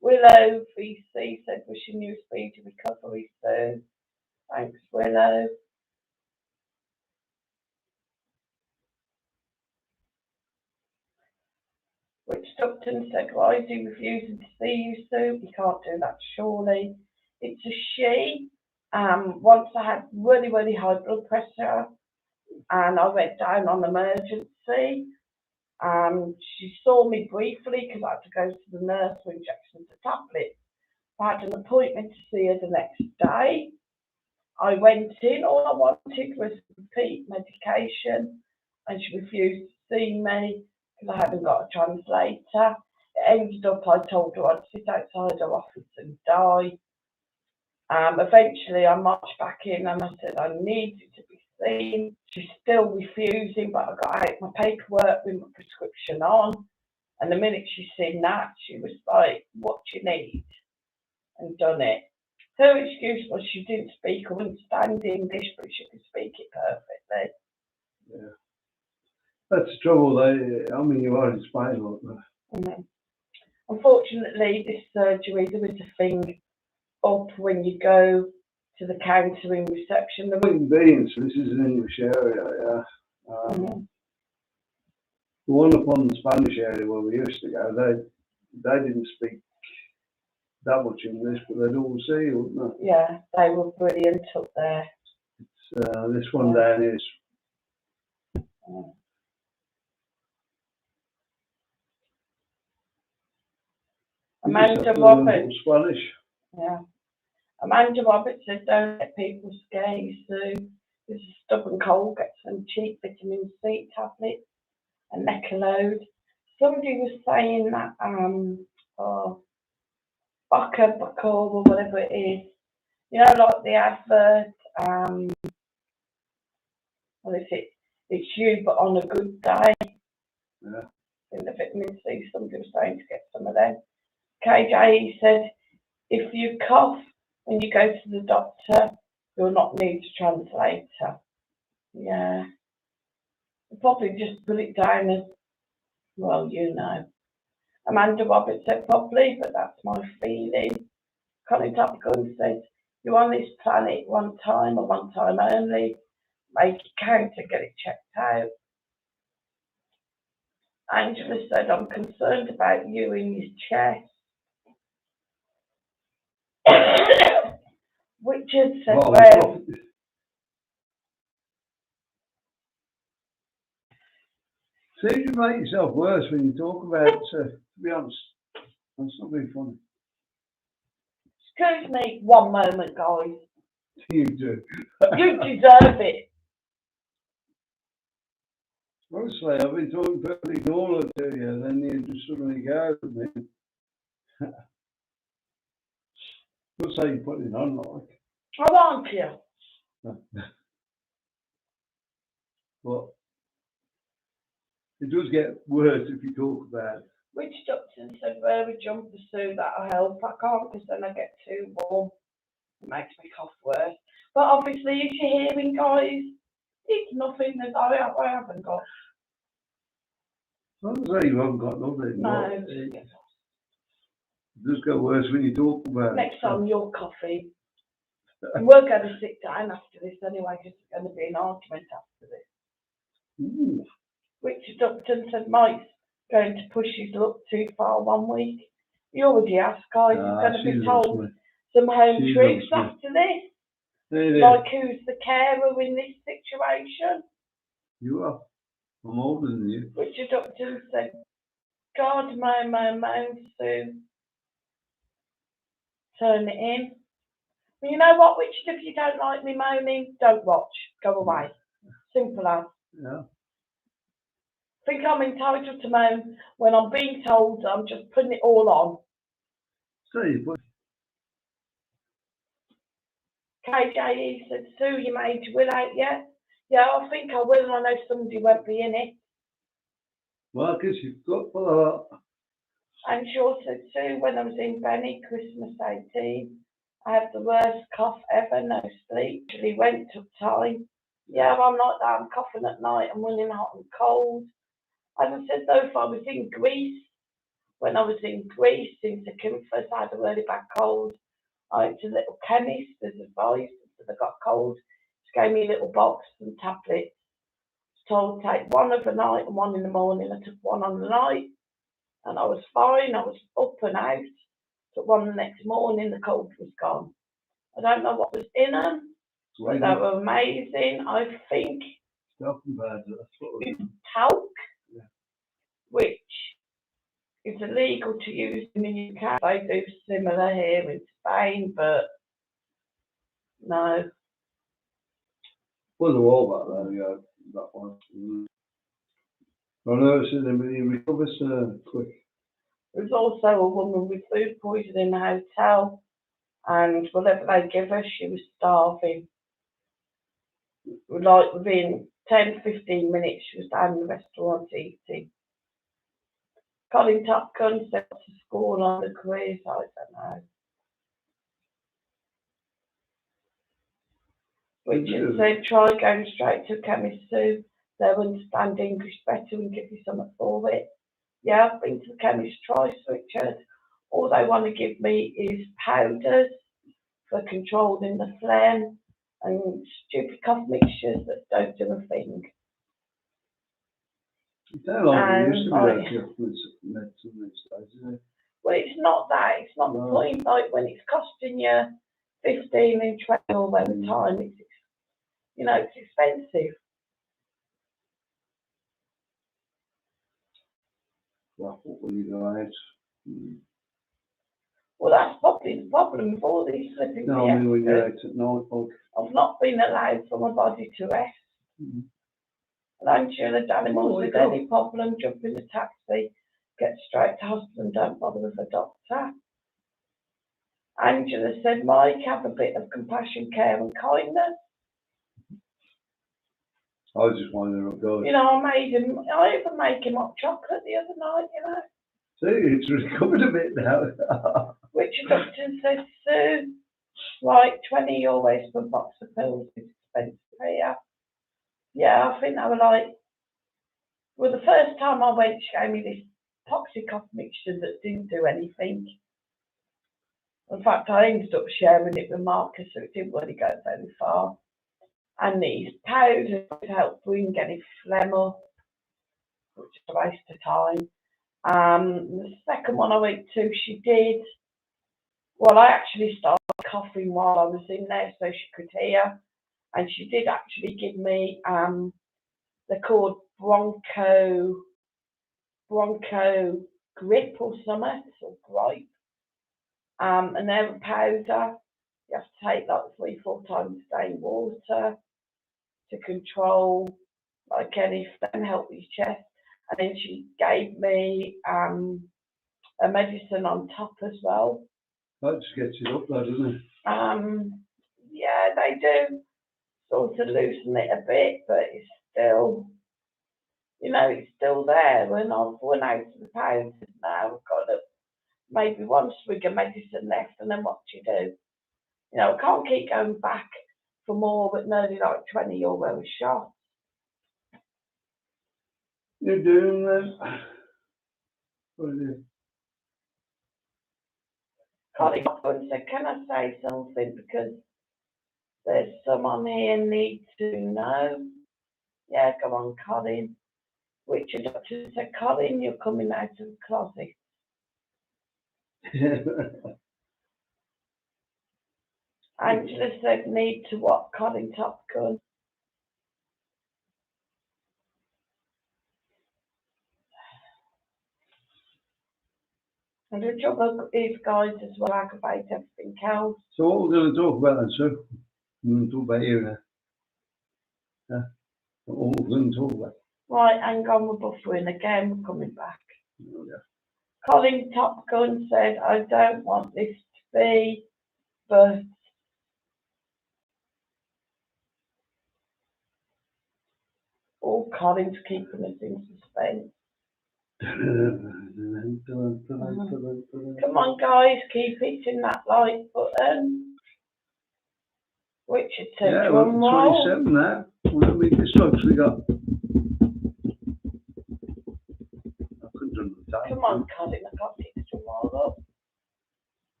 Willow VC said, wishing you a speedy recovery soon. Thanks, Willow. Rich Stockton said, why is he refusing to see you, Sue? He can't do that, surely. It's a she. Once I had really, really high blood pressure and I went down on emergency. She saw me briefly because I had to go to the nurse for injections of tablets. I had an appointment to see her the next day. I went in, all I wanted was repeat medication and she refused to see me because I hadn't got a translator. It ended up I told her I'd sit outside her office and die. Eventually I marched back in and I said I needed to be seen. She's still refusing, but I got out my paperwork with my prescription on. And the minute she seen that, she was like, what do you need? And done it. Her excuse was she didn't speak or understand English, but she could speak it perfectly. Yeah. That's the trouble, you are in Spain, aren't they? Unfortunately, this surgery, there is a thing up when you go to the counter in reception. Point being, so this is an English area, yeah. The one up on the Spanish area where we used to go, they didn't speak that much English, but they'd all see you, wouldn't they? Yeah, they were brilliant up there. This one down here is Amanda Roberts. Spanish. Yeah. Amanda Roberts said, don't let people scare you, Sue. There's a stubborn cold, get some cheap vitamin C tablets and Necalode. Somebody was saying that, Bucker, or whatever it is, you know, like the advert, what is it? It's you, but on a good day. Yeah. In the vitamin C, somebody was saying to get some of them. KJ said, if you cough when you go to the doctor, you'll not need a translator. Yeah. I'll probably just put it down as, well, you know. Amanda Roberts said probably, but that's my feeling. Colin Topgun said, you're on this planet one time or one time only. Make it count and get it checked out. Angela said, I'm concerned about you in your chest. Richard said, well, See, you make yourself worse when you talk about it, to be honest. That's not very funny. excuse me, one moment, guys. You do. You deserve it. Honestly, I've been talking perfectly normal to you, then you just suddenly go at me. You'll say you put it on, like. I want you. But it does get worse if you talk about it. Rich Upton said, wear a jumper suit, that'll help. I can't because then I get too warm. It makes me cough worse. But obviously, as you're hearing, guys, it's nothing that I haven't got. As long as you haven't got nothing. No. It does get worse when you talk about it. Next time, your coffee. And we're going to sit down after this anyway, because it's going to be an argument after this. Ooh. Richard Upton said Mike's going to push his luck too far 1 week. He already asked, guys. He's going to be told some home truths after this. Like who's the carer in this situation? You are. I'm older than you. Richard Upton said, God, moan, Sue. Turn it in. Well, you know what, Richard, if you don't like me moaning, don't watch. Go away. Simple as. Yeah. Think I'm entitled to moan when I'm being told I'm just putting it all on. So you put. KJE said, Sue, you made your will out yet? Yeah, I think I will. I know somebody won't be in it. Well, because you've got for that. And Shaw said, Sue, when I was in Benny, Christmas 18, I had the worst cough ever, no sleep. Actually went, took time. Yeah, I'm like that. I'm coughing at night. I'm running hot and cold. As I said, though, if I was in Greece, when I was in Greece, in Zakynthos, I had a really bad cold. I went to a little chemist, as advised, that I got cold. She gave me a little box and tablets. Told to take one overnight and one in the morning. I took one on the night, and I was fine. I was up and out. Took one the next morning, the cold was gone. I don't know what was in them, but they were amazing. I think it's talc, which is illegal to use in the UK. They do similar here in Spain, but no. Well, the wall back there, yeah, that one. I know it's anybody recovers quick. There was also a woman with food poisoning in the hotel, and whatever they give her, she was starving. Like within 10-15 minutes, she was down in the restaurant eating. Colin Topgun said to school on the quiz, I don't know. Richard said, try going straight to a chemist, Sue. They'll understand English better and give you something for it. Yeah, I've been to the chemist twice, Richard. All they want to give me is powders for controlling the phlegm and stupid cough mixtures that don't do a thing. It's not like it used to be And, that different medicine these days, is it? Well, it's not that. It's not the No. point. Like when it's costing you 15 and 20 all the time, it's it's expensive. Well, what will you go out? Well, that's probably the problem with all these flipping No, I mean when you're Fiestas. out at night, like. I've not been allowed for my body to rest. Mm. And I'm sure the animals Oh, with God. any problem jump in a taxi, get straight to hospital and don't bother with a doctor. Angela said, Mike, have a bit of compassion, care and kindness. I was just wondering what goes. I even made him hot chocolate the other night, See, it's recovered a bit now. Richard Upton said, Sue, like 20 always for a box of pills is expensive here. Yeah, I think they were like, well, the first time I went, she gave me this toxic cough mixture that didn't do anything. In fact, I ended up sharing it with Marcus, so it didn't really go very far. And these powders help bring any phlegm up, which is a waste of time. The second one I went to, she did. Well, I actually started coughing while I was in there, so she could hear. And she did actually give me, they're called Bronco Grip or something, or Gripe. And they're a powder. You have to take like 3-4 times a day in water to control like any phlegm, help with your chest. And then she gave me a medicine on top as well. That just gets it up there, doesn't it? Yeah, they do sort of loosen it a bit, but it's still, it's still there. When I've run out of the powders now, I've got maybe one swig of medicine left, and then what do you do? I can't keep going back for more, but nearly like 20 or well shots. You're doing that. What is it? Colin said, can I say something? Because there's someone here need to know. Yeah, go on, Colin. Richard Upton said, Colin, you're coming out of the closet. Angela said, need to what? Colin Top Gun. And the trouble is, guys, as well, aggravate everything else. So what we're going to talk about then, sir? We're going to talk about you now. Yeah. What we're going to talk about. Right, hang on, we're buffering again, we're coming back. Oh, yeah. Colin Top Gun said, I don't want this to be, but Colin's keeping us in suspense. Come on, guys, keep hitting that like button. Richard said, Yeah, drum roll. 27 now. How many strokes we got? I couldn't run the time. Come on, Colin, I can't keep the drum roll up.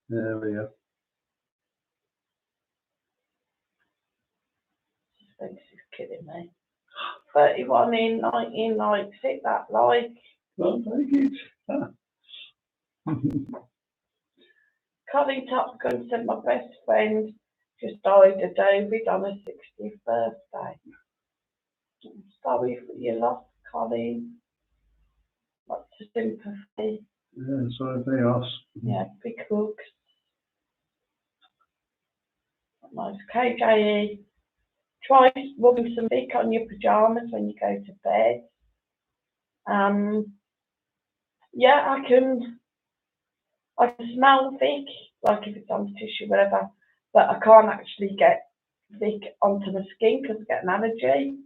There we go. Suspense is kidding me. 31 in 19 likes, hit that like. Well, take it. Colin Top Gun said, my best friend just died of David on his 60th birthday. I'm sorry for your loss, Colin. Lots of sympathy. Yeah, sorry for yours. Yeah, big hugs. Nice. KJE, try rubbing some thick on your pyjamas when you go to bed. Yeah, I can smell thick, like if it's on tissue, whatever, but I can't actually get thick onto my skin because I get an allergy.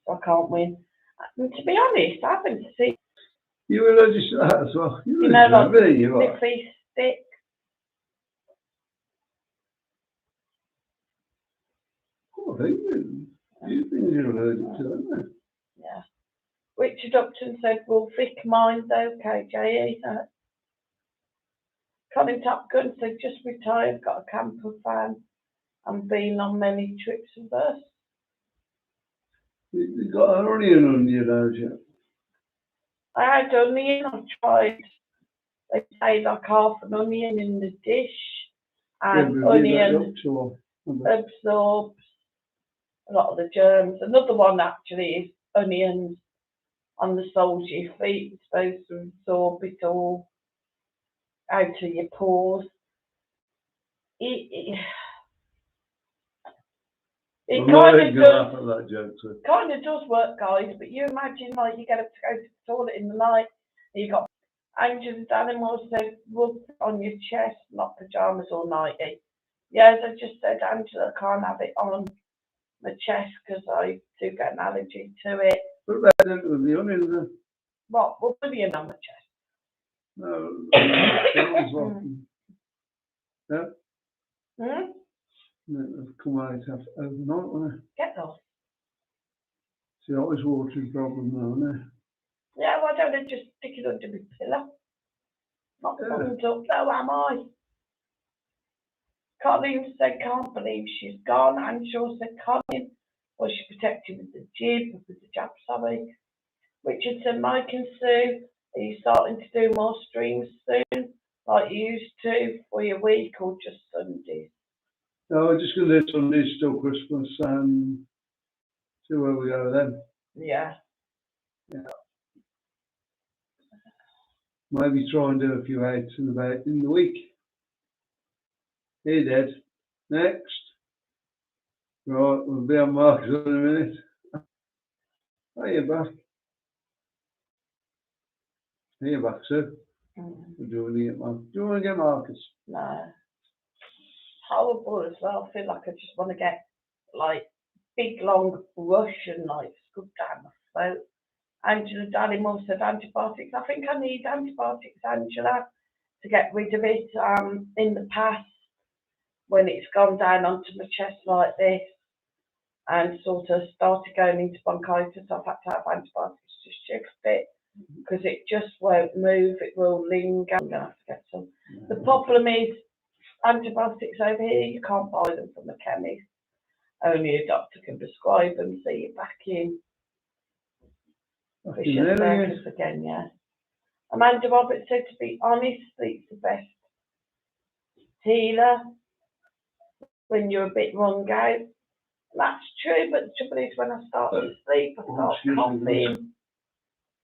So I can't win. And to be honest, I haven't seen, You were allergic to that as well. like you are. sniffy stick. Oh, I think you think you're allergic to that, aren't you? Yeah. Richard Upton said, well, Vic, mine's okay, J.E. Colin Top Gun said, just retired, got a camper van and been on many trips with us. You got an onion under your nose yet? I had onion, I tried, they say like half an onion in the dish, and onion absorbs a lot of the germs. Another one actually is onions on the soles of your feet. It's supposed to absorb it all out of your pores. It kind of does work, guys, but you imagine like you get up to go to the toilet in the night and you got Angela's animal said rub on your chest, not pajamas or nightie. Yes, I just said Angela can't have it on my chest because I do get an allergy to it. Put that into the onions. What? We'll put it on my chest. No. Yeah. They've come out overnight, won't they? Get those. See, that was watery problem now, isn't it? Yeah, why don't I just stick it under my pillow? Not thumbs up, though, am I? Colleen said, can't believe she's gone. Angela said, Colleen, was she protected with the jib, with the jab, sorry? Richard said, Mike and Sue, are you starting to do more streams soon, like you used to, for your week or just Sundays? No, we're just going to do Sundays till Christmas and see where we go then. Yeah. Maybe try and do a few outs and about in the week. Hey, Dad. Next. Right, we'll be on Marcus in a minute. Oh, you're back. Hey, you're back, sir. Do you want to get Marcus? No. Horrible as well. I feel like I just want to get like big long rush and like scrub down my throat. Angela Darlingmore said antibiotics. I think I need antibiotics, Angela, to get rid of it. In the past, when it's gone down onto my chest like this and sort of started going into bronchitis, I've had to have antibiotics to shift it because it just won't move. It will linger. I'm going to have to get some. The problem is antibiotics over here, you can't buy them from the chemist. Only a doctor can prescribe them, so you're back in vicious circus again, yeah. Amanda Roberts said, to be honest, sleep's the best healer when you're a bit wrung out. That's true, but the trouble is when I start to sleep, I start coughing.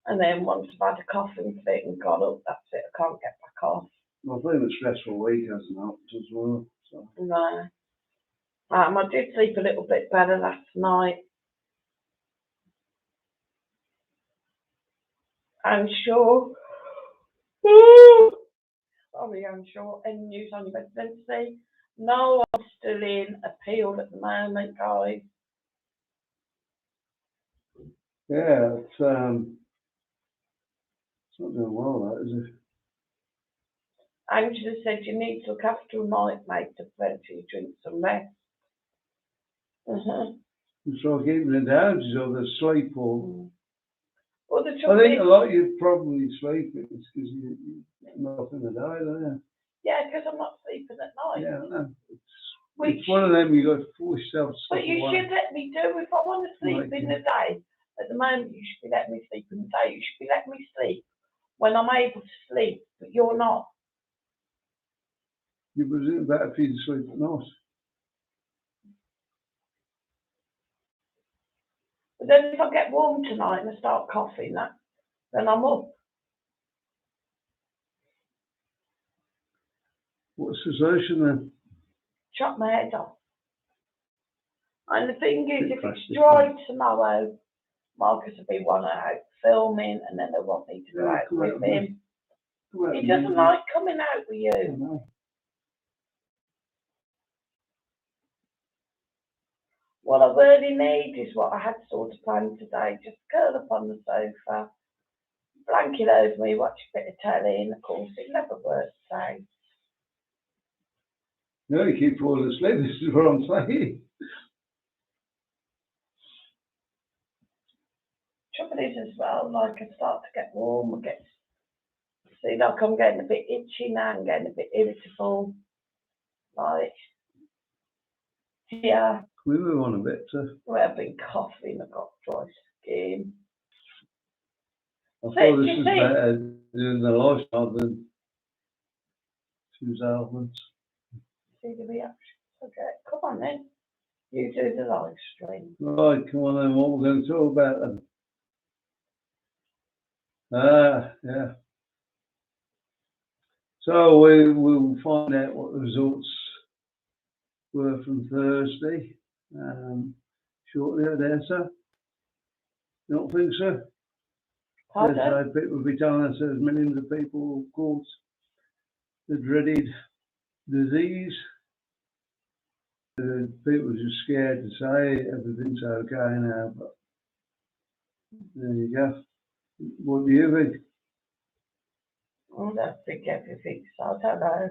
And then once I've had a coughing fit and got up, that's it, I can't get back off. Well, I think the stressful week hasn't helped as well. So. No. I did sleep a little bit better last night. I'm sure. Sorry, I'm sure. Any news on your residency? No, I'm still in appeal at the moment, guys. Yeah, it's not doing well, that, is it? Angela said you need to look after a night, mate, to plenty, drink some rest. You try keeping it down so they sleep or. Well, the I think a lot of you probably sleep because you're not in the day, don't you? Yeah, because I'm not sleeping at night. Yeah, I know. It's one of them you got to force yourself to But you should let me do if I want to sleep in the day. At the moment, you should be letting me sleep in the day. You should be letting me sleep when I'm able to sleep, but you're not. You presume better for you to sleep at night. But then if I get warm tonight and I start coughing, then I'm up. What's the solution then? Chop my head off. And the thing is, if it's dry tomorrow, Marcus will be one out filming, and then they want me to go out with him. He doesn't like coming out with you. What I really need is what I had sort of planned today. Just curl up on the sofa, blanket over me, watch a bit of telly, and of course it never works out. No, you keep falling asleep, this is what I'm saying. Trouble is as well, like I start to get warm, see, like I'm getting a bit itchy now, I'm getting a bit irritable, like, yeah, We move on a bit. I've been coughing, I've got dry skin. I So, thought do this you was think- better doing the lifestyle than 2000s. See the reaction. Okay, come on then. You do the live stream. Right, come on then, what we're going to talk about then? Yeah. So we'll find out what the results were from Thursday shortly, I dare say. You don't think so? Pardon? Yes, people will be telling us there's millions of people, of course, the dreaded disease. People are just scared to say everything's okay now, but there you go. What do you think? I don't think everything's, I don't know.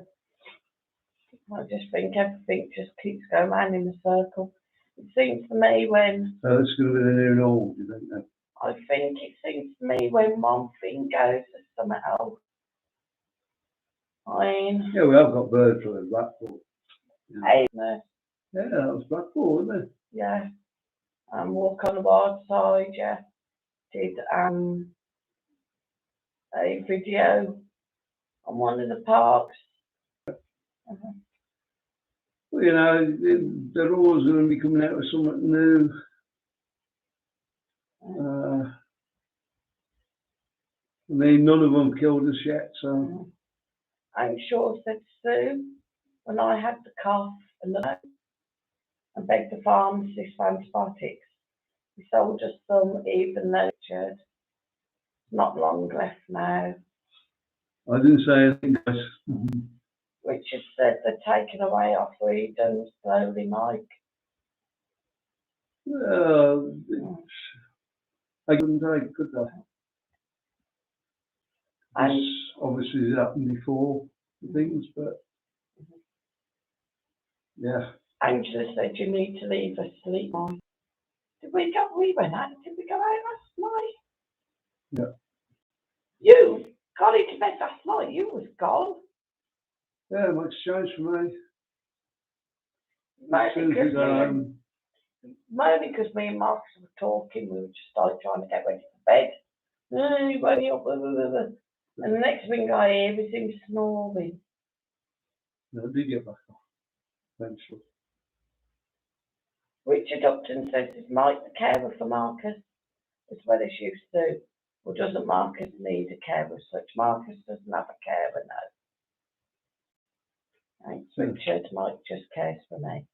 I just think everything just keeps going round in a circle. It seems to me when, So it's going to be the new normal, do you think? Then? I think it seems to me when one thing goes to something else. I mean, Yeah, we have got bird flu in Blackpool. hey, Yeah, that was Blackpool, wasn't it? yeah, walk on the wild side, yeah. Did a video on one of the parks. Well, you know, they're always going to be coming out with something new. I mean, none of them killed us yet, so. I'm sure said Sue, when I had the cough and begged the pharmacist for antibiotics, he sold us some even nurtured. Not long left now. I didn't say anything, guys. Richard said they're taking away our freedom slowly, Mike. I couldn't take it, could I? And This obviously has happened before, things, but yeah. Angela said you need to leave us sleep, Mike. We went out, did we go out last night? Yeah. You got into bed last night, you was gone. Yeah, much changed for me. Mainly because me and Marcus were talking, we were just like trying to get ready for bed. Hey, wake up, blah, blah, blah, blah. And the next thing I hear is him snoring. No, I did get back off, eventually. Richard Upton says is Mike the carer for Marcus, as well as you, Sue. Or doesn't Marcus need a carer as such? Marcus doesn't have a carer, no. Thanks, Richard. Mike just cares for me.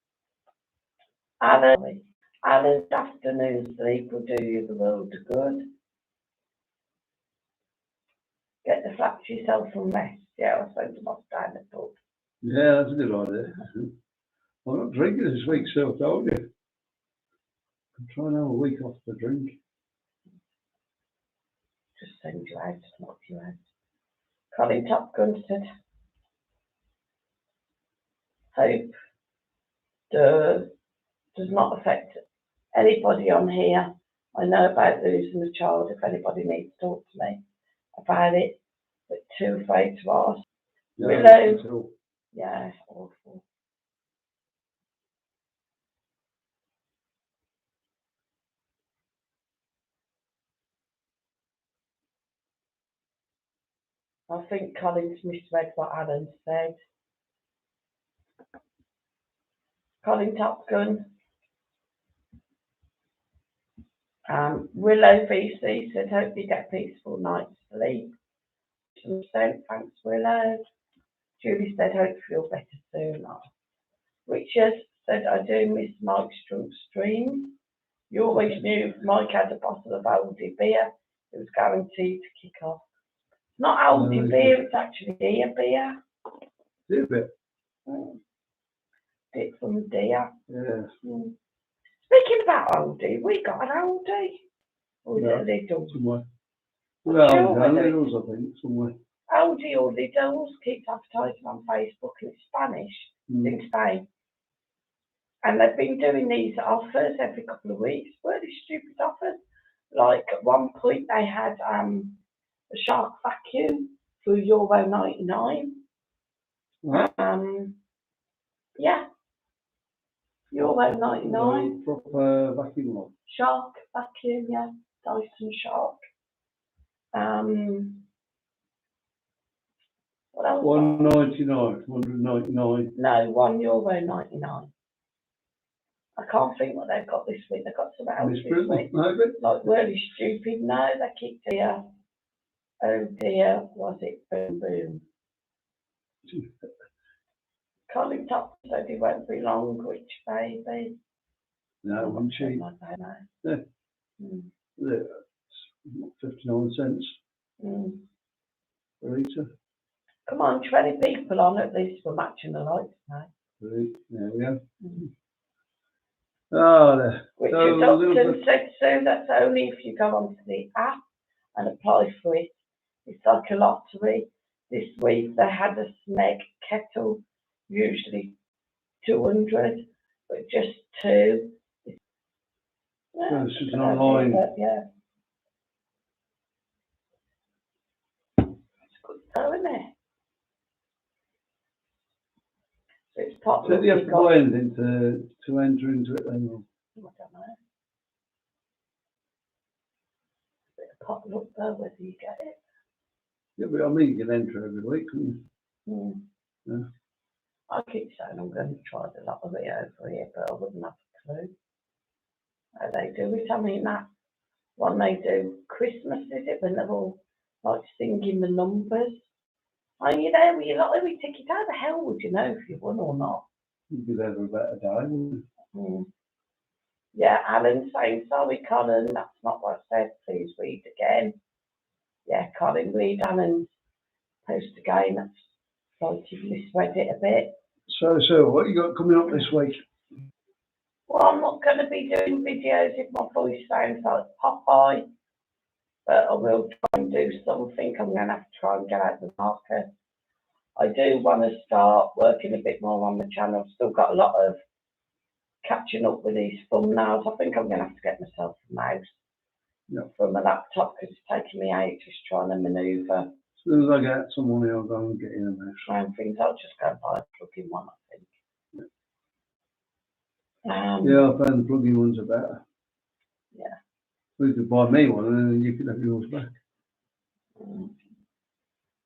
Alan's afternoon sleep will do you the world of good. Get the flat to yourself and rest. Yeah, I suppose I'm off down the pub. Yeah, that's a good idea. I'm not drinking this week, so I told you. I'm trying to have a week off the drink. Just send you out, knock you out. Colin Top Gun said, hope does not affect anybody on here. I know about losing a child if anybody needs to talk to me about it, but too afraid to ask. Willow. Yeah, awful. I think Colin's misread what Alan said. Colin Top Gun. Willow VC said, hope you get a peaceful night's sleep. Thanks, Willow. Julie said, hope you feel better soon. Richard said, I do miss Mike's drunk streams. You always knew if Mike had a bottle of oldie beer, it was guaranteed to kick off. It's not oldie beer, it's actually deer beer. Deer beer? It's from deer. Yeah. Speaking about oldie, we got an oldie. Or is it a little? Somewhere. Well, Littles, I think, somewhere. Oldie or Littles keeps advertising on Facebook and it's Spanish in Spain. And they've been doing these offers every couple of weeks. Really stupid offers. Like at one point they had a shark vacuum for €99. What? Yeah, €99. Proper vacuum one. Shark vacuum, yeah, Dyson Shark. What else? £1.99, £199. No, €1.99. I can't think what they've got this week. They've got some else Miss this Brittle, week. maybe? Like really stupid. No, they keep dear. Oh dear, was it boom boom? Colin Top said he won't be long, which baby? No, one cheap. I don't know. Yeah. Mm. Yeah, 59 cents Mm. per litre. Come on, 20 people on at least. We're matching the lights now. There we go. Mm. Ah, there. Richard Upton said so. That's only if you go onto the app and apply for it. It's like a lottery. This week they had a Smeg kettle, usually 200, but just 2. Yeah, This is online. yeah. It's good though, isn't it? So it's pot. So do you have to buy anything to enter into it then? I don't know. Bit of potluck though, whether you get it. Yeah, but I mean, you can enter every week, couldn't you? Yeah. I keep saying I'm going to try the lottery over here, but I wouldn't have a clue how they do it. I mean, that one they do Christmas, is it, when they're all like singing the numbers? Are you there with your lottery ticket? How the hell would you know if you won or not? You'd be there for about a day, wouldn't you? Yeah, Alan saying, sorry, Colin, that's not what I said. Please read again. Yeah, Colin, read Alan's post again. That's like you've misread it a bit. So what you got coming up this week? Well, I'm not going to be doing videos if my voice sounds like Popeye, but I will try and do something. I'm going to have to try and get out the market. I do want to start working a bit more on the channel. I've still got a lot of catching up with these thumbnails. I think I'm going to have to get myself a mouse from a laptop because it's taking me ages trying to manoeuvre. As soon as I get some money, I'll go and get in a mouse. Trying things, I'll just go and buy a plug-in one, I think. Yeah, I found the plug-in ones are better. Yeah. You could buy me one and then you could have yours back.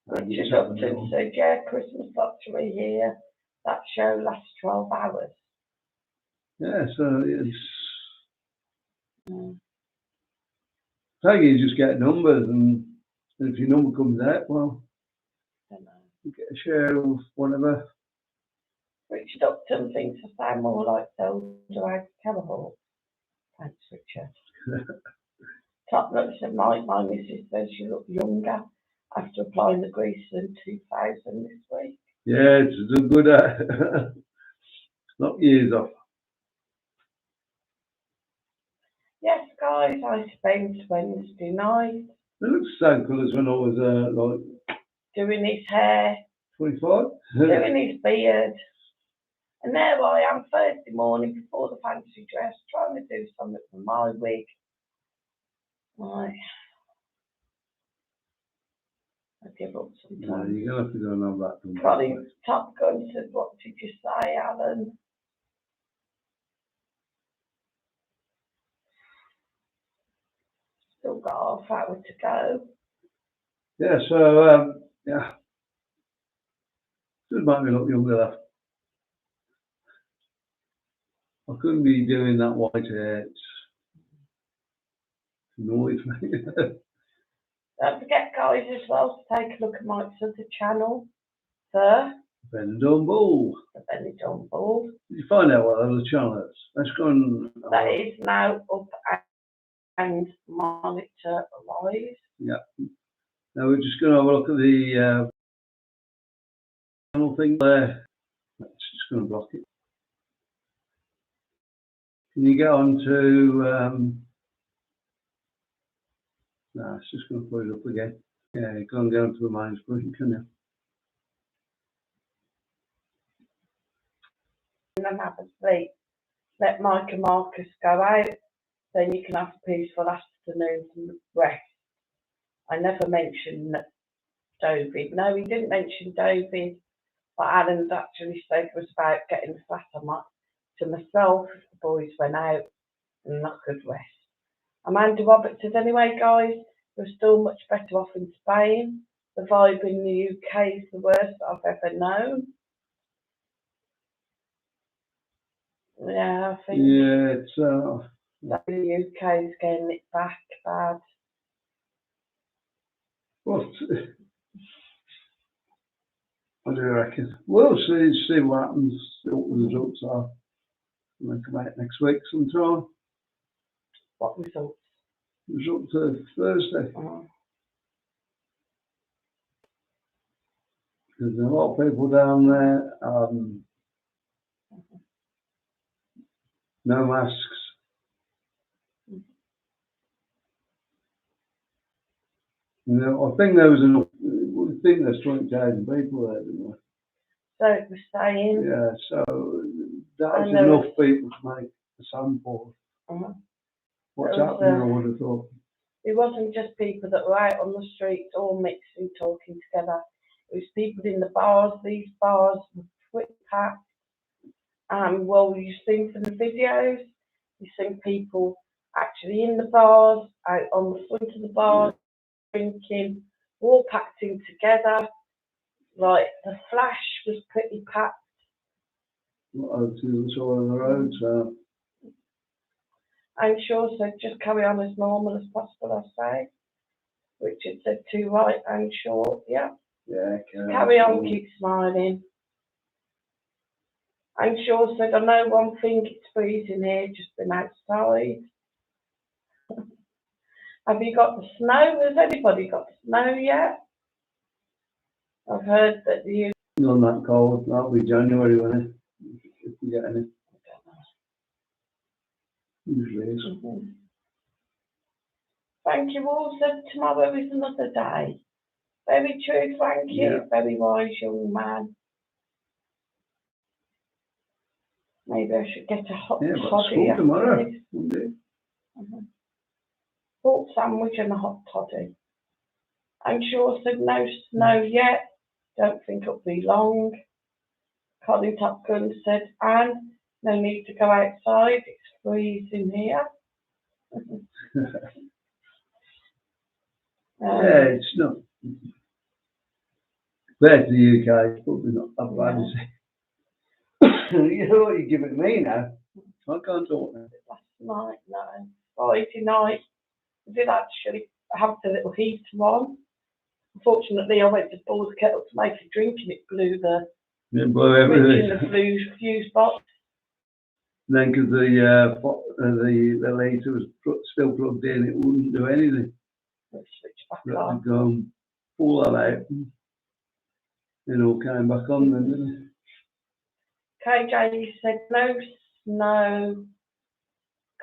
Richard Upton said, yeah, Christmas lottery here. That show lasts 12 hours. Yeah, so it's... So you just get numbers and if your number comes out, well, you get a share of whatever. Richard Upton thinks I sound more like Zelda Cannibal. Thanks, Richard. Top notes said, my missus says you look younger after applying the grease in 2000 this week. Yeah, it's a good knock years off. Yes, guys, I spent Wednesday night. It looks the same colours when I was like... Doing his hair. 25? Doing his beard. And there I am Thursday morning before the fancy dress, trying to do something for my wig. Right. I give up sometimes. No, you're going to have to go and have that done. Colin Top Gun said, what did you say, Alan? Still got half hour to go. Yeah, so, yeah. Does make me look younger, that. I couldn't be doing that white hair. It's annoys me. Don't forget, guys, as well, to take a look at Mike's other channel, the Benidorm Ball. The Benidorm Ball. Did you find out what other channel is? Let's go and... That is now up and monitor live. Yeah. Now we're just going to have a look at the channel thing there. It's just going to block it. Can you get on to... no, it's just going to put it up again. Yeah, you can't get onto the main screen, can you? And then have a sleep. Let Mike and Marcus go out. then you can have a peaceful afternoon to rest. I never mentioned David. No, he didn't mention David. What Alan's actually said was about getting the flat to myself. The boys went out and I could rest. Amanda Roberts says, anyway, guys, we're still much better off in Spain. The vibe in the UK is the worst I've ever known. Yeah, I think Yeah, it's the UK is getting it back bad. what do you reckon? We'll see what happens, see what the results are. We'll come out next week sometime. What results? Results are Thursday. Because there are a lot of people down there, no masks. You know, I think there was enough, we think there's 20,000 people there, didn't we? So it was saying. Yeah, so that's enough people to make a sample. What's happening, I would have thought. It wasn't just people that were out on the streets all mixing, talking together. It was people in the bars. These bars were pretty packed. Well, you've seen from the videos, you've seen people actually in the bars, out on the front of the bars, drinking, all packed in together. Like, the Flash was pretty packed. Well, it's all on the road, so. I'm sure said just carry on as normal as possible, I say. Richard said too right, I'm sure, yeah. Yeah, carry on, keep smiling. I'm sure said, I know one thing, it's freezing here, just been outside. Have you got the snow? Has anybody got the snow yet? I've heard that you... Not that cold, that'll be January, won't it? If we get any. Usually is. Thank you all, said tomorrow is another day. Very true, thank you. Yeah. Very wise young man. Maybe I should get a hot toddy. Tomorrow. Pork sandwich and a hot toddy. I'm sure said no snow yet. Don't think it'll be long. Colin Top Gun said, Anne, no need to go outside. It's freezing here. Yeah, it's not. Compared to the UK, it's probably not that bad, is it? You know what you're giving me now? I can't talk now. Last night, no. Friday night, I did actually have the little heater on. Unfortunately, I went to boil the kettle to make a drink and it blew the Everything. in the fuse box. Then, because the laser was still plugged in, it wouldn't do anything. It switched back on. Go and pull that out. It all came back on then, didn't it? KJ said no snow,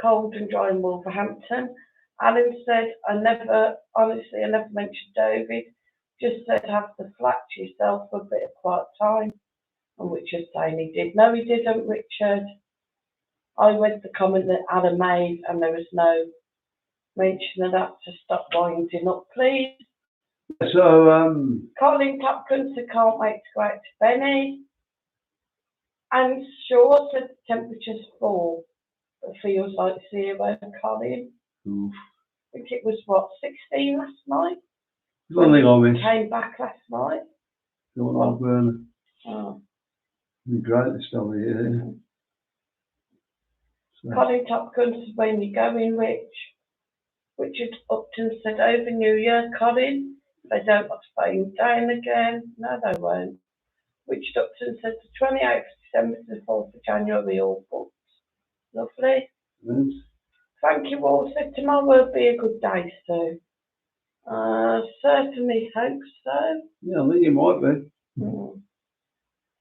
cold and dry in Wolverhampton. Alan said, I never mentioned David. Just said have the flat to yourself for a bit of quiet time. And Richard saying he did. No, he didn't, Richard. I read the comment that Alan made and there was no mention of that, to stop winding up, please. So, Colin Topkins said can't wait to go out to Benny. And Shaw said the temperature's 4. It feels like 0, Colin. Oof. I think it was, what, 16 last night? One thing I missed. Came back last night. Going on burner. Oh. It'd be great this time of year. So. Colin Topkins, when you going, Rich? Richard Upton said over New Year, Colin, they don't want to phone down again. No, they won't. Richard Upton said the 28th of December to the 4th of January, all booked. Lovely. Yes. Thank you all. Said tomorrow will be a good day, Sue. Certainly hope so. Yeah, I think it might be.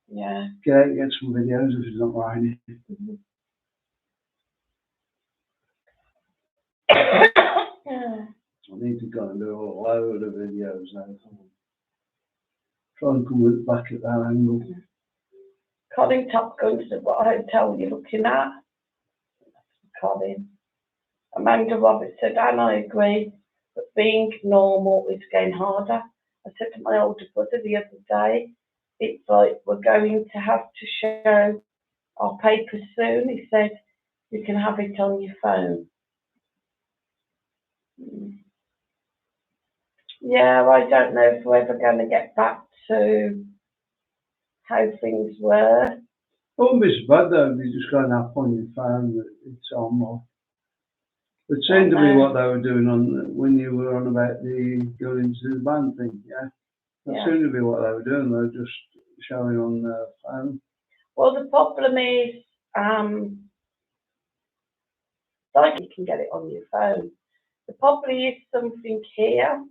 Yeah. Get some videos if it's not raining. I need to go and do a load of videos now. Try and come with back at that angle. Colin Top Gun said, what hotel are you looking at? Colin. Amanda Roberts said, and I agree, but being normal is getting harder. I said to my older brother the other day, it's like we're going to have to show our papers soon. He said, you can have it on your phone. Yeah, I don't know if we're ever going to get back to how things were. Wouldn't be so bad though if you just got an app on your phone that it's on more. It seemed to be what they were doing on when you were on about the going into the band thing, yeah. That seemed to be what they were doing. They were just showing on their phone. Well, the problem is, like you can get it on your phone. There probably is something here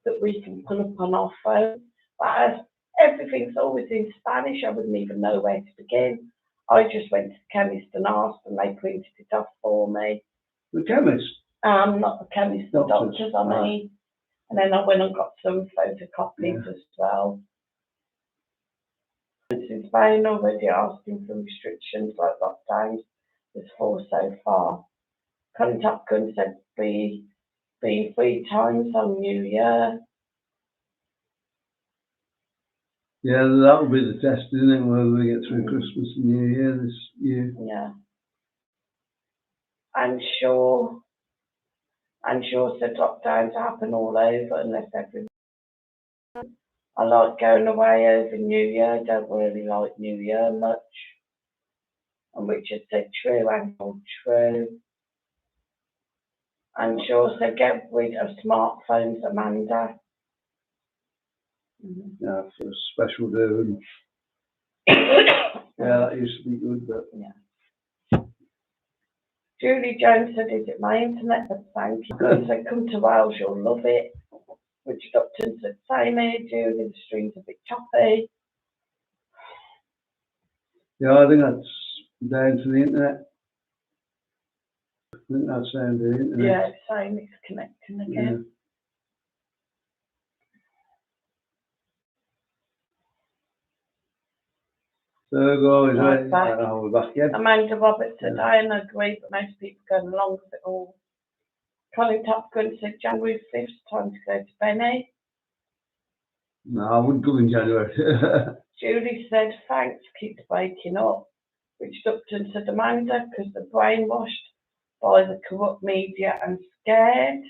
that we can pull up on our phone. But as everything's always in Spanish, I wouldn't even know where to begin. I just went to the chemist and asked, and they printed it off for me. The chemist? Not the chemist, the doctors, I mean. And then I went and got some photocopies as well. In Spain already asking for restrictions like lockdowns. There's 4 so far. Colin Topkin said be 3 times on New Year. Yeah, that will be the test, isn't it? Whether we get through Christmas and New Year this year. Yeah. I'm sure said lockdowns happen all over unless everyone. I like going away over New Year. I don't really like New Year much. And Richard said true and all true. And sure said get rid of smartphones, Amanda. Yeah, for a special do. Yeah, that used to be good, but yeah. Julie Jones said, is it my internet? But thank you. She said, come to Wales, you'll love it. Richard Upton said, same here, Julie, the stream's a bit choppy. yeah, I think that's down to the internet. I think that's down to the internet. Yeah, it's saying it's connecting again. So guys, we're back again. Amanda Roberts said, I agree, but most people go along with it all. Colin Topkin said, January 5th, time to go to Benny. No, I wouldn't go in January. Julie said, thanks, keeps waking up. Richard Upton said, Amanda, because they're brainwashed by the corrupt media and scared.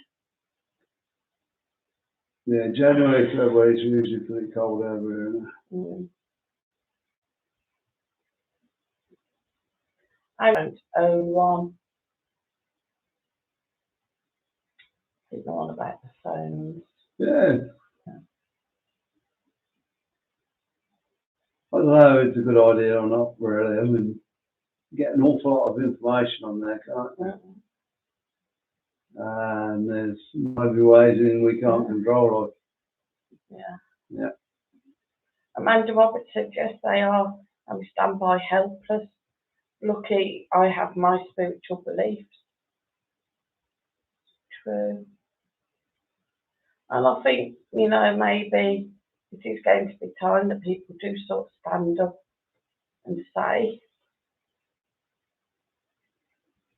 Yeah, January, February is usually pretty cold over here. I won't own one. It's all about the phones. Yeah. I don't know if it's a good idea or not, really. I mean, you get an awful lot of information on there, can't you? And there's maybe ways in we can't control it. Yeah. Amanda Roberts said, yes, they are. And we stand by helpless. Lucky I have my spiritual beliefs. True. And I think, maybe it is going to be time that people do sort of stand up and say,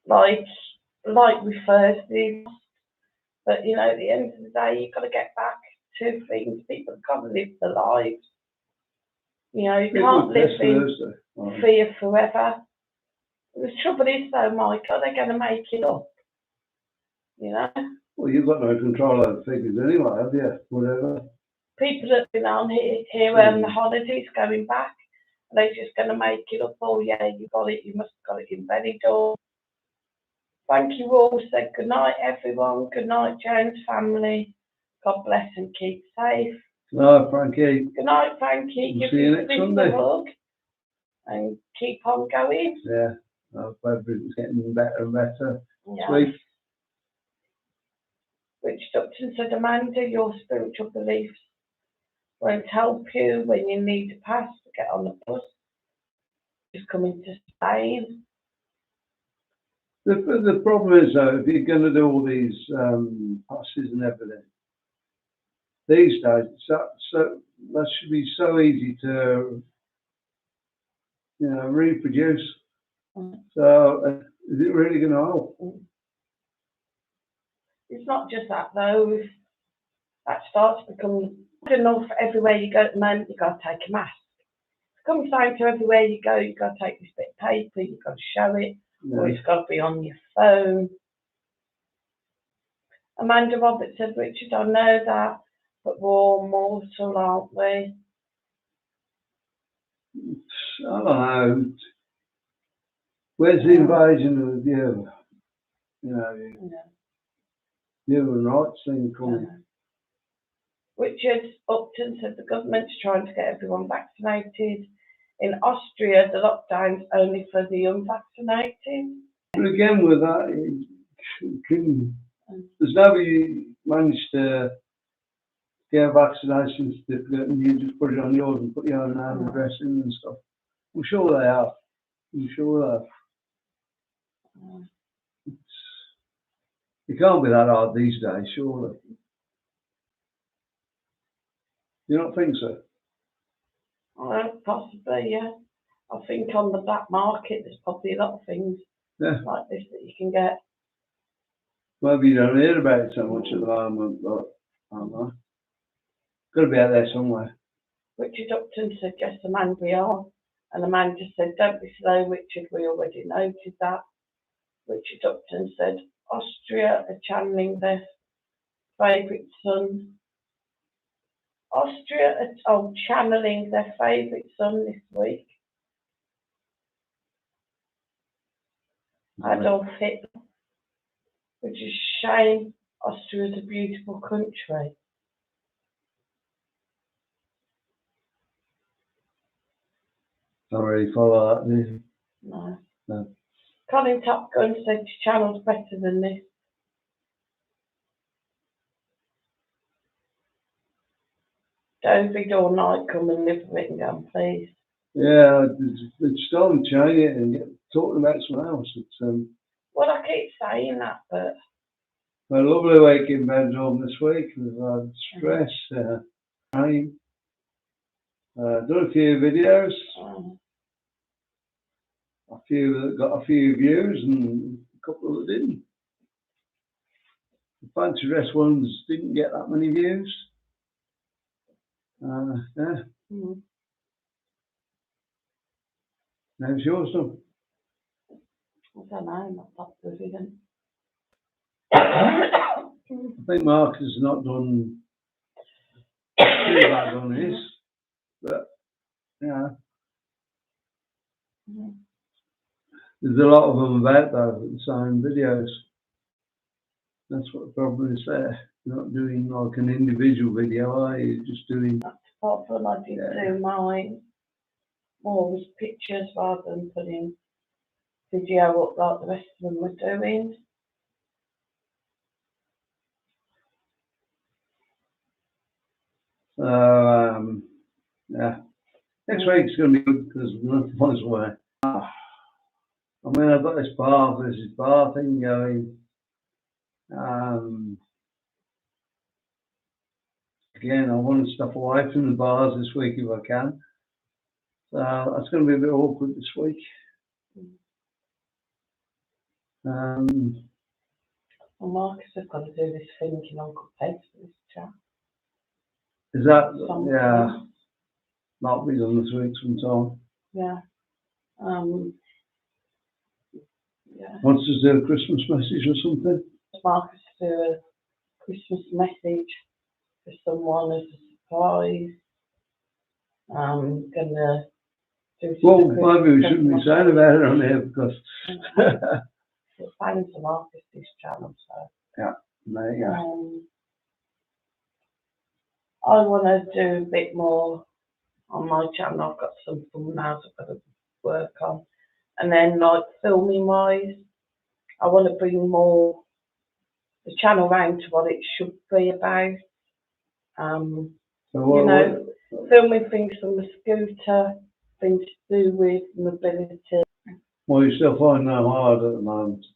like we first did, but at the end of the day, you've got to get back to things. People have got to live their lives. You can't live in fear forever. The trouble is, though, Mike, are they going to make it up? Well, you've got no control over figures anyway, have you? Whatever. People that have been on here on the holidays going back, are they just going to make it up? Oh, yeah, you got it. You must have got it in Benidorm. Thank you all. Said good night, everyone. Good night, Jones family. God bless and keep safe. Good night, Frankie. Good night, Frankie. We'll see you next Sunday. Hug and keep on going. Yeah, I hope everything's getting better and better. Yeah. Sweet. Richard Upton said, Amanda, your spiritual beliefs won't help you when you need a pass to get on the bus. Just coming to Spain. The problem is, though, if you're going to do all these passes and everything, these days, so that should be so easy to, reproduce. So, is it really going to help? it's not just that though. If that starts to become good enough everywhere you go at the moment, you've got to take a mask. It comes down to everywhere you go, you've got to take this bit of paper, you've got to show it, or it's got to be on your phone. Amanda Roberts said, Richard, I know that, but we're all mortal, aren't we? I don't know. Where's the invasion of the human rights thing coming? Richard Upton said the government's trying to get everyone vaccinated. In Austria, the lockdown's only for the unvaccinated. But again, with that, there's nobody managed to get a vaccination certificate and you just put it on yours and put your own name and address in and stuff. I'm sure they have. I'm sure they have. It can't be that hard these days, surely. You don't think so? Possibly, yeah. I think on the black market there's probably a lot of things like this that you can get. Maybe you don't hear about it so much at the moment, but I don't know. Got to be out there somewhere. Richard Upton said, yes, Amanda, we are. And Amanda said, don't be slow, Richard, we already noted that. Richard Upton said, Austria are channeling their favourite son. Austria are channeling their favourite son this week. Adolf Hitler, which is a shame. Austria is a beautiful country. Don't really follow that, do you? No. Colin Top Gun said your channel's better than this. David all night, come and live with Whittingham, please. Yeah, it's starting to change it and talking about something else. It's, well, I keep saying that, but... A lovely week in Benidorm this week. We've had stress, rain. Done a few videos. A few that got a few views and a couple that didn't. The fancy dress ones didn't get that many views. How's yours done? I don't know, not that brilliant. I think Mark has not done too bad on his, but yeah. There's a lot of them about the same videos. That's what the problem is there. You're not doing like an individual video, are you? Just doing... That's the problem. I did do mine more with pictures rather than putting video up like the rest of them were doing. Yeah. Next week's going to be good because nothing fun away. I mean, I've got this bar versus bar thing going. Again, I want to step away from the bars this week if I can. So that's going to be a bit awkward this week. Well, Marcus has got to do this thinking Uncle Peg's for this chat. Is that, yeah, that'll be done this week sometime. Yeah. Wants to do a Christmas message or something? Marcus do a Christmas message for someone as a surprise. I'm gonna do well, maybe we shouldn't be saying about it on here because it's fine to Marcus this channel, so yeah, there you go. I want to do a bit more on my channel. I've got some thumbnails I've got to work on, and then like filming wise, I want to bring more the channel round to what it should be about. You know, filming things from the scooter, things to do with mobility. Well, you still find that hard at the moment.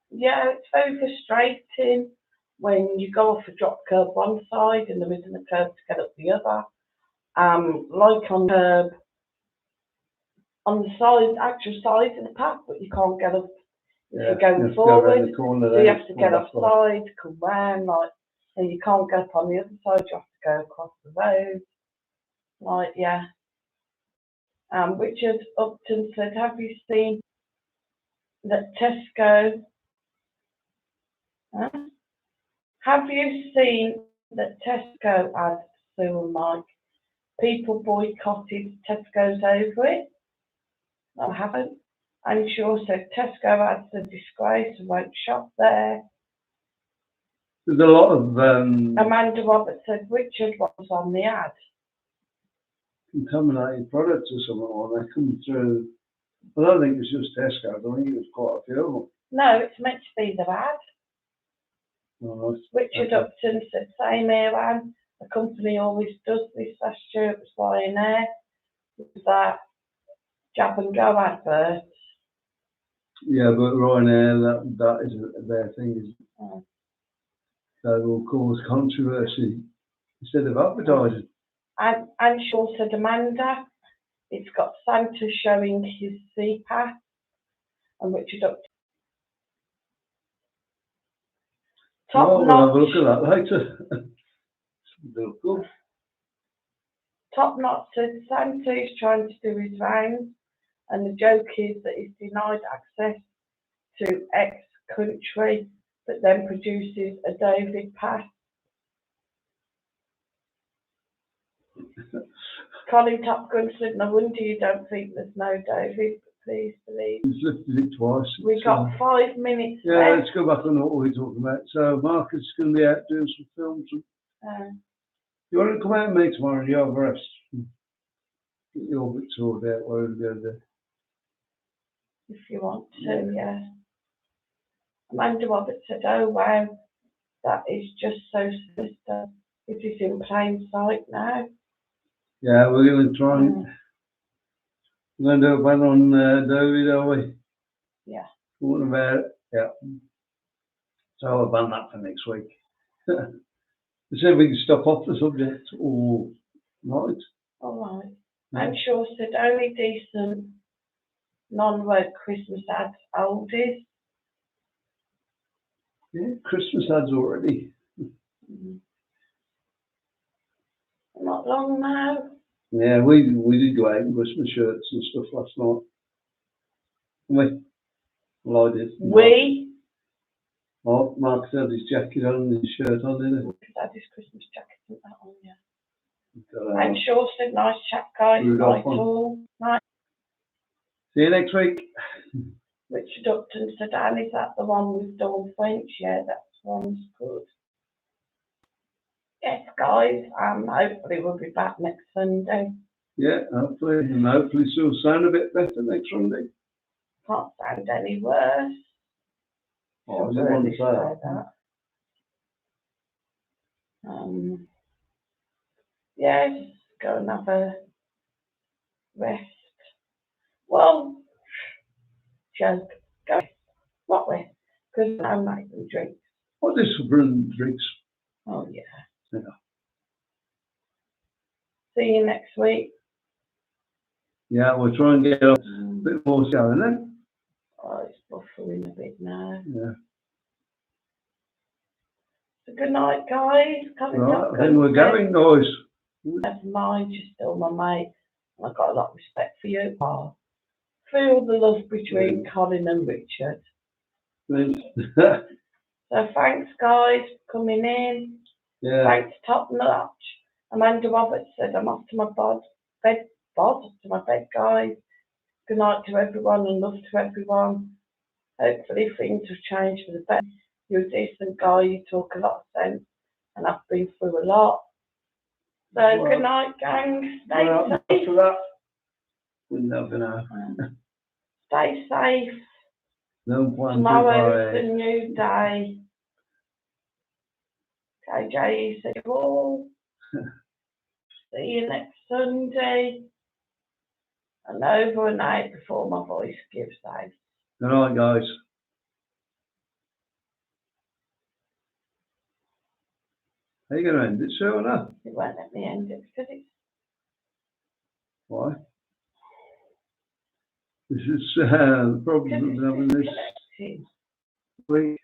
Yeah, it's very frustrating when you go off a drop curb one side and there isn't a curb to get up the other. Like on the curb, on the side, actual side of the path, but you can't get up If you're going to go around forward, the corner so you there, have to get offside, come round, like, and you can't go up on the other side, you have to go across the road. Like, yeah. Richard Upton said, have you seen that Tesco? Huh? Have you seen that Tesco had Sue and Mike? People boycotted Tesco's over it. No, I haven't. And Shaw said Tesco had the disgrace and won't shop there. There's a lot of Amanda Roberts said Richard was on the ad. contaminated products or something, or they come through. I don't think it's just Tesco. I think it was quite a few of them. No, it's meant to be the ad. Right. Richard Upton said, same here, Anne. The company always does this. Last year it was Ryanair. It was that jab and go adverts. Yeah, but Ryanair, that is their thing. Is they will cause controversy instead of advertising. And Shaw said, Amanda, it's got Santa showing his CPAP. And Richard Upton. We'll have a look at that later. Cool. Top Knot said Santa is trying to do his rounds, and the joke is that he's denied access to X country, but then produces a David pass. Colin Top Gun said, no wonder you don't think there's no David, but please believe. He's lifted it twice. We got 5 minutes Yeah, left. let's go back on what we were talking about. So Marcus is going to be out doing some films. You want to come out and meet tomorrow and you have a rest? Get your bit sorted out, whatever you're going to do. If you want to, yeah. Amanda Roberts said, oh wow, that is just so sinister. It is in plain sight now. Yeah, we're going to try and we're going to do a ban on David, are we? Yeah. What about it? Yeah. So I'll ban that for next week. See if we can stop off the subject or not. All right. Yeah. I'm sure said only decent non-woke Christmas ads oldies. Yeah, Christmas ads already. Not long now. Yeah, we did go out in Christmas shirts and stuff last night. Well, I did. Oh, Mark had his jacket on and his shirt on, didn't he? Because I had his Christmas jacket and that on, yeah. I'm sure said nice chat, guys. Night all. Night. See you next week. Richard Upton said, Anne, is that the one with Dawn French? Yeah, that one's good. Yes, guys, hopefully we'll be back next Sunday. Yeah, hopefully, and hopefully she'll sound a bit better next Sunday. Can't sound any worse. Oh, I didn't want to say that. Yes, go and have a rest. Well, joke, go. What with? Because I make them drink. What is for drinks? Oh, yeah. Yeah. See you next week. Yeah, we'll try and get a bit more going then. Oh, it's buffering a bit now. Yeah. So good night, guys. Right, I think we're going, guys. Never mind, you're still my mate. And I've got a lot of respect for you. Oh, feel the love between Colin and Richard. So thanks, guys, for coming in. Yeah. Thanks, Top Notch. Amanda Roberts said, I'm off to my bed, guys. Good night to everyone and love to everyone. Hopefully things have changed for the better. You're a decent guy, you talk a lot of sense, and I've been through a lot. So well, good night, gang. Stay safe. After that, we're never know. Stay safe. No plan. Tomorrow is a new day. KJ said, all. See you next Sunday. And over and out before my voice gives out. Good night, guys. How are you going to end it, sir, or not? It won't let me end it because it's... Why? This is the problem of having this. in. We,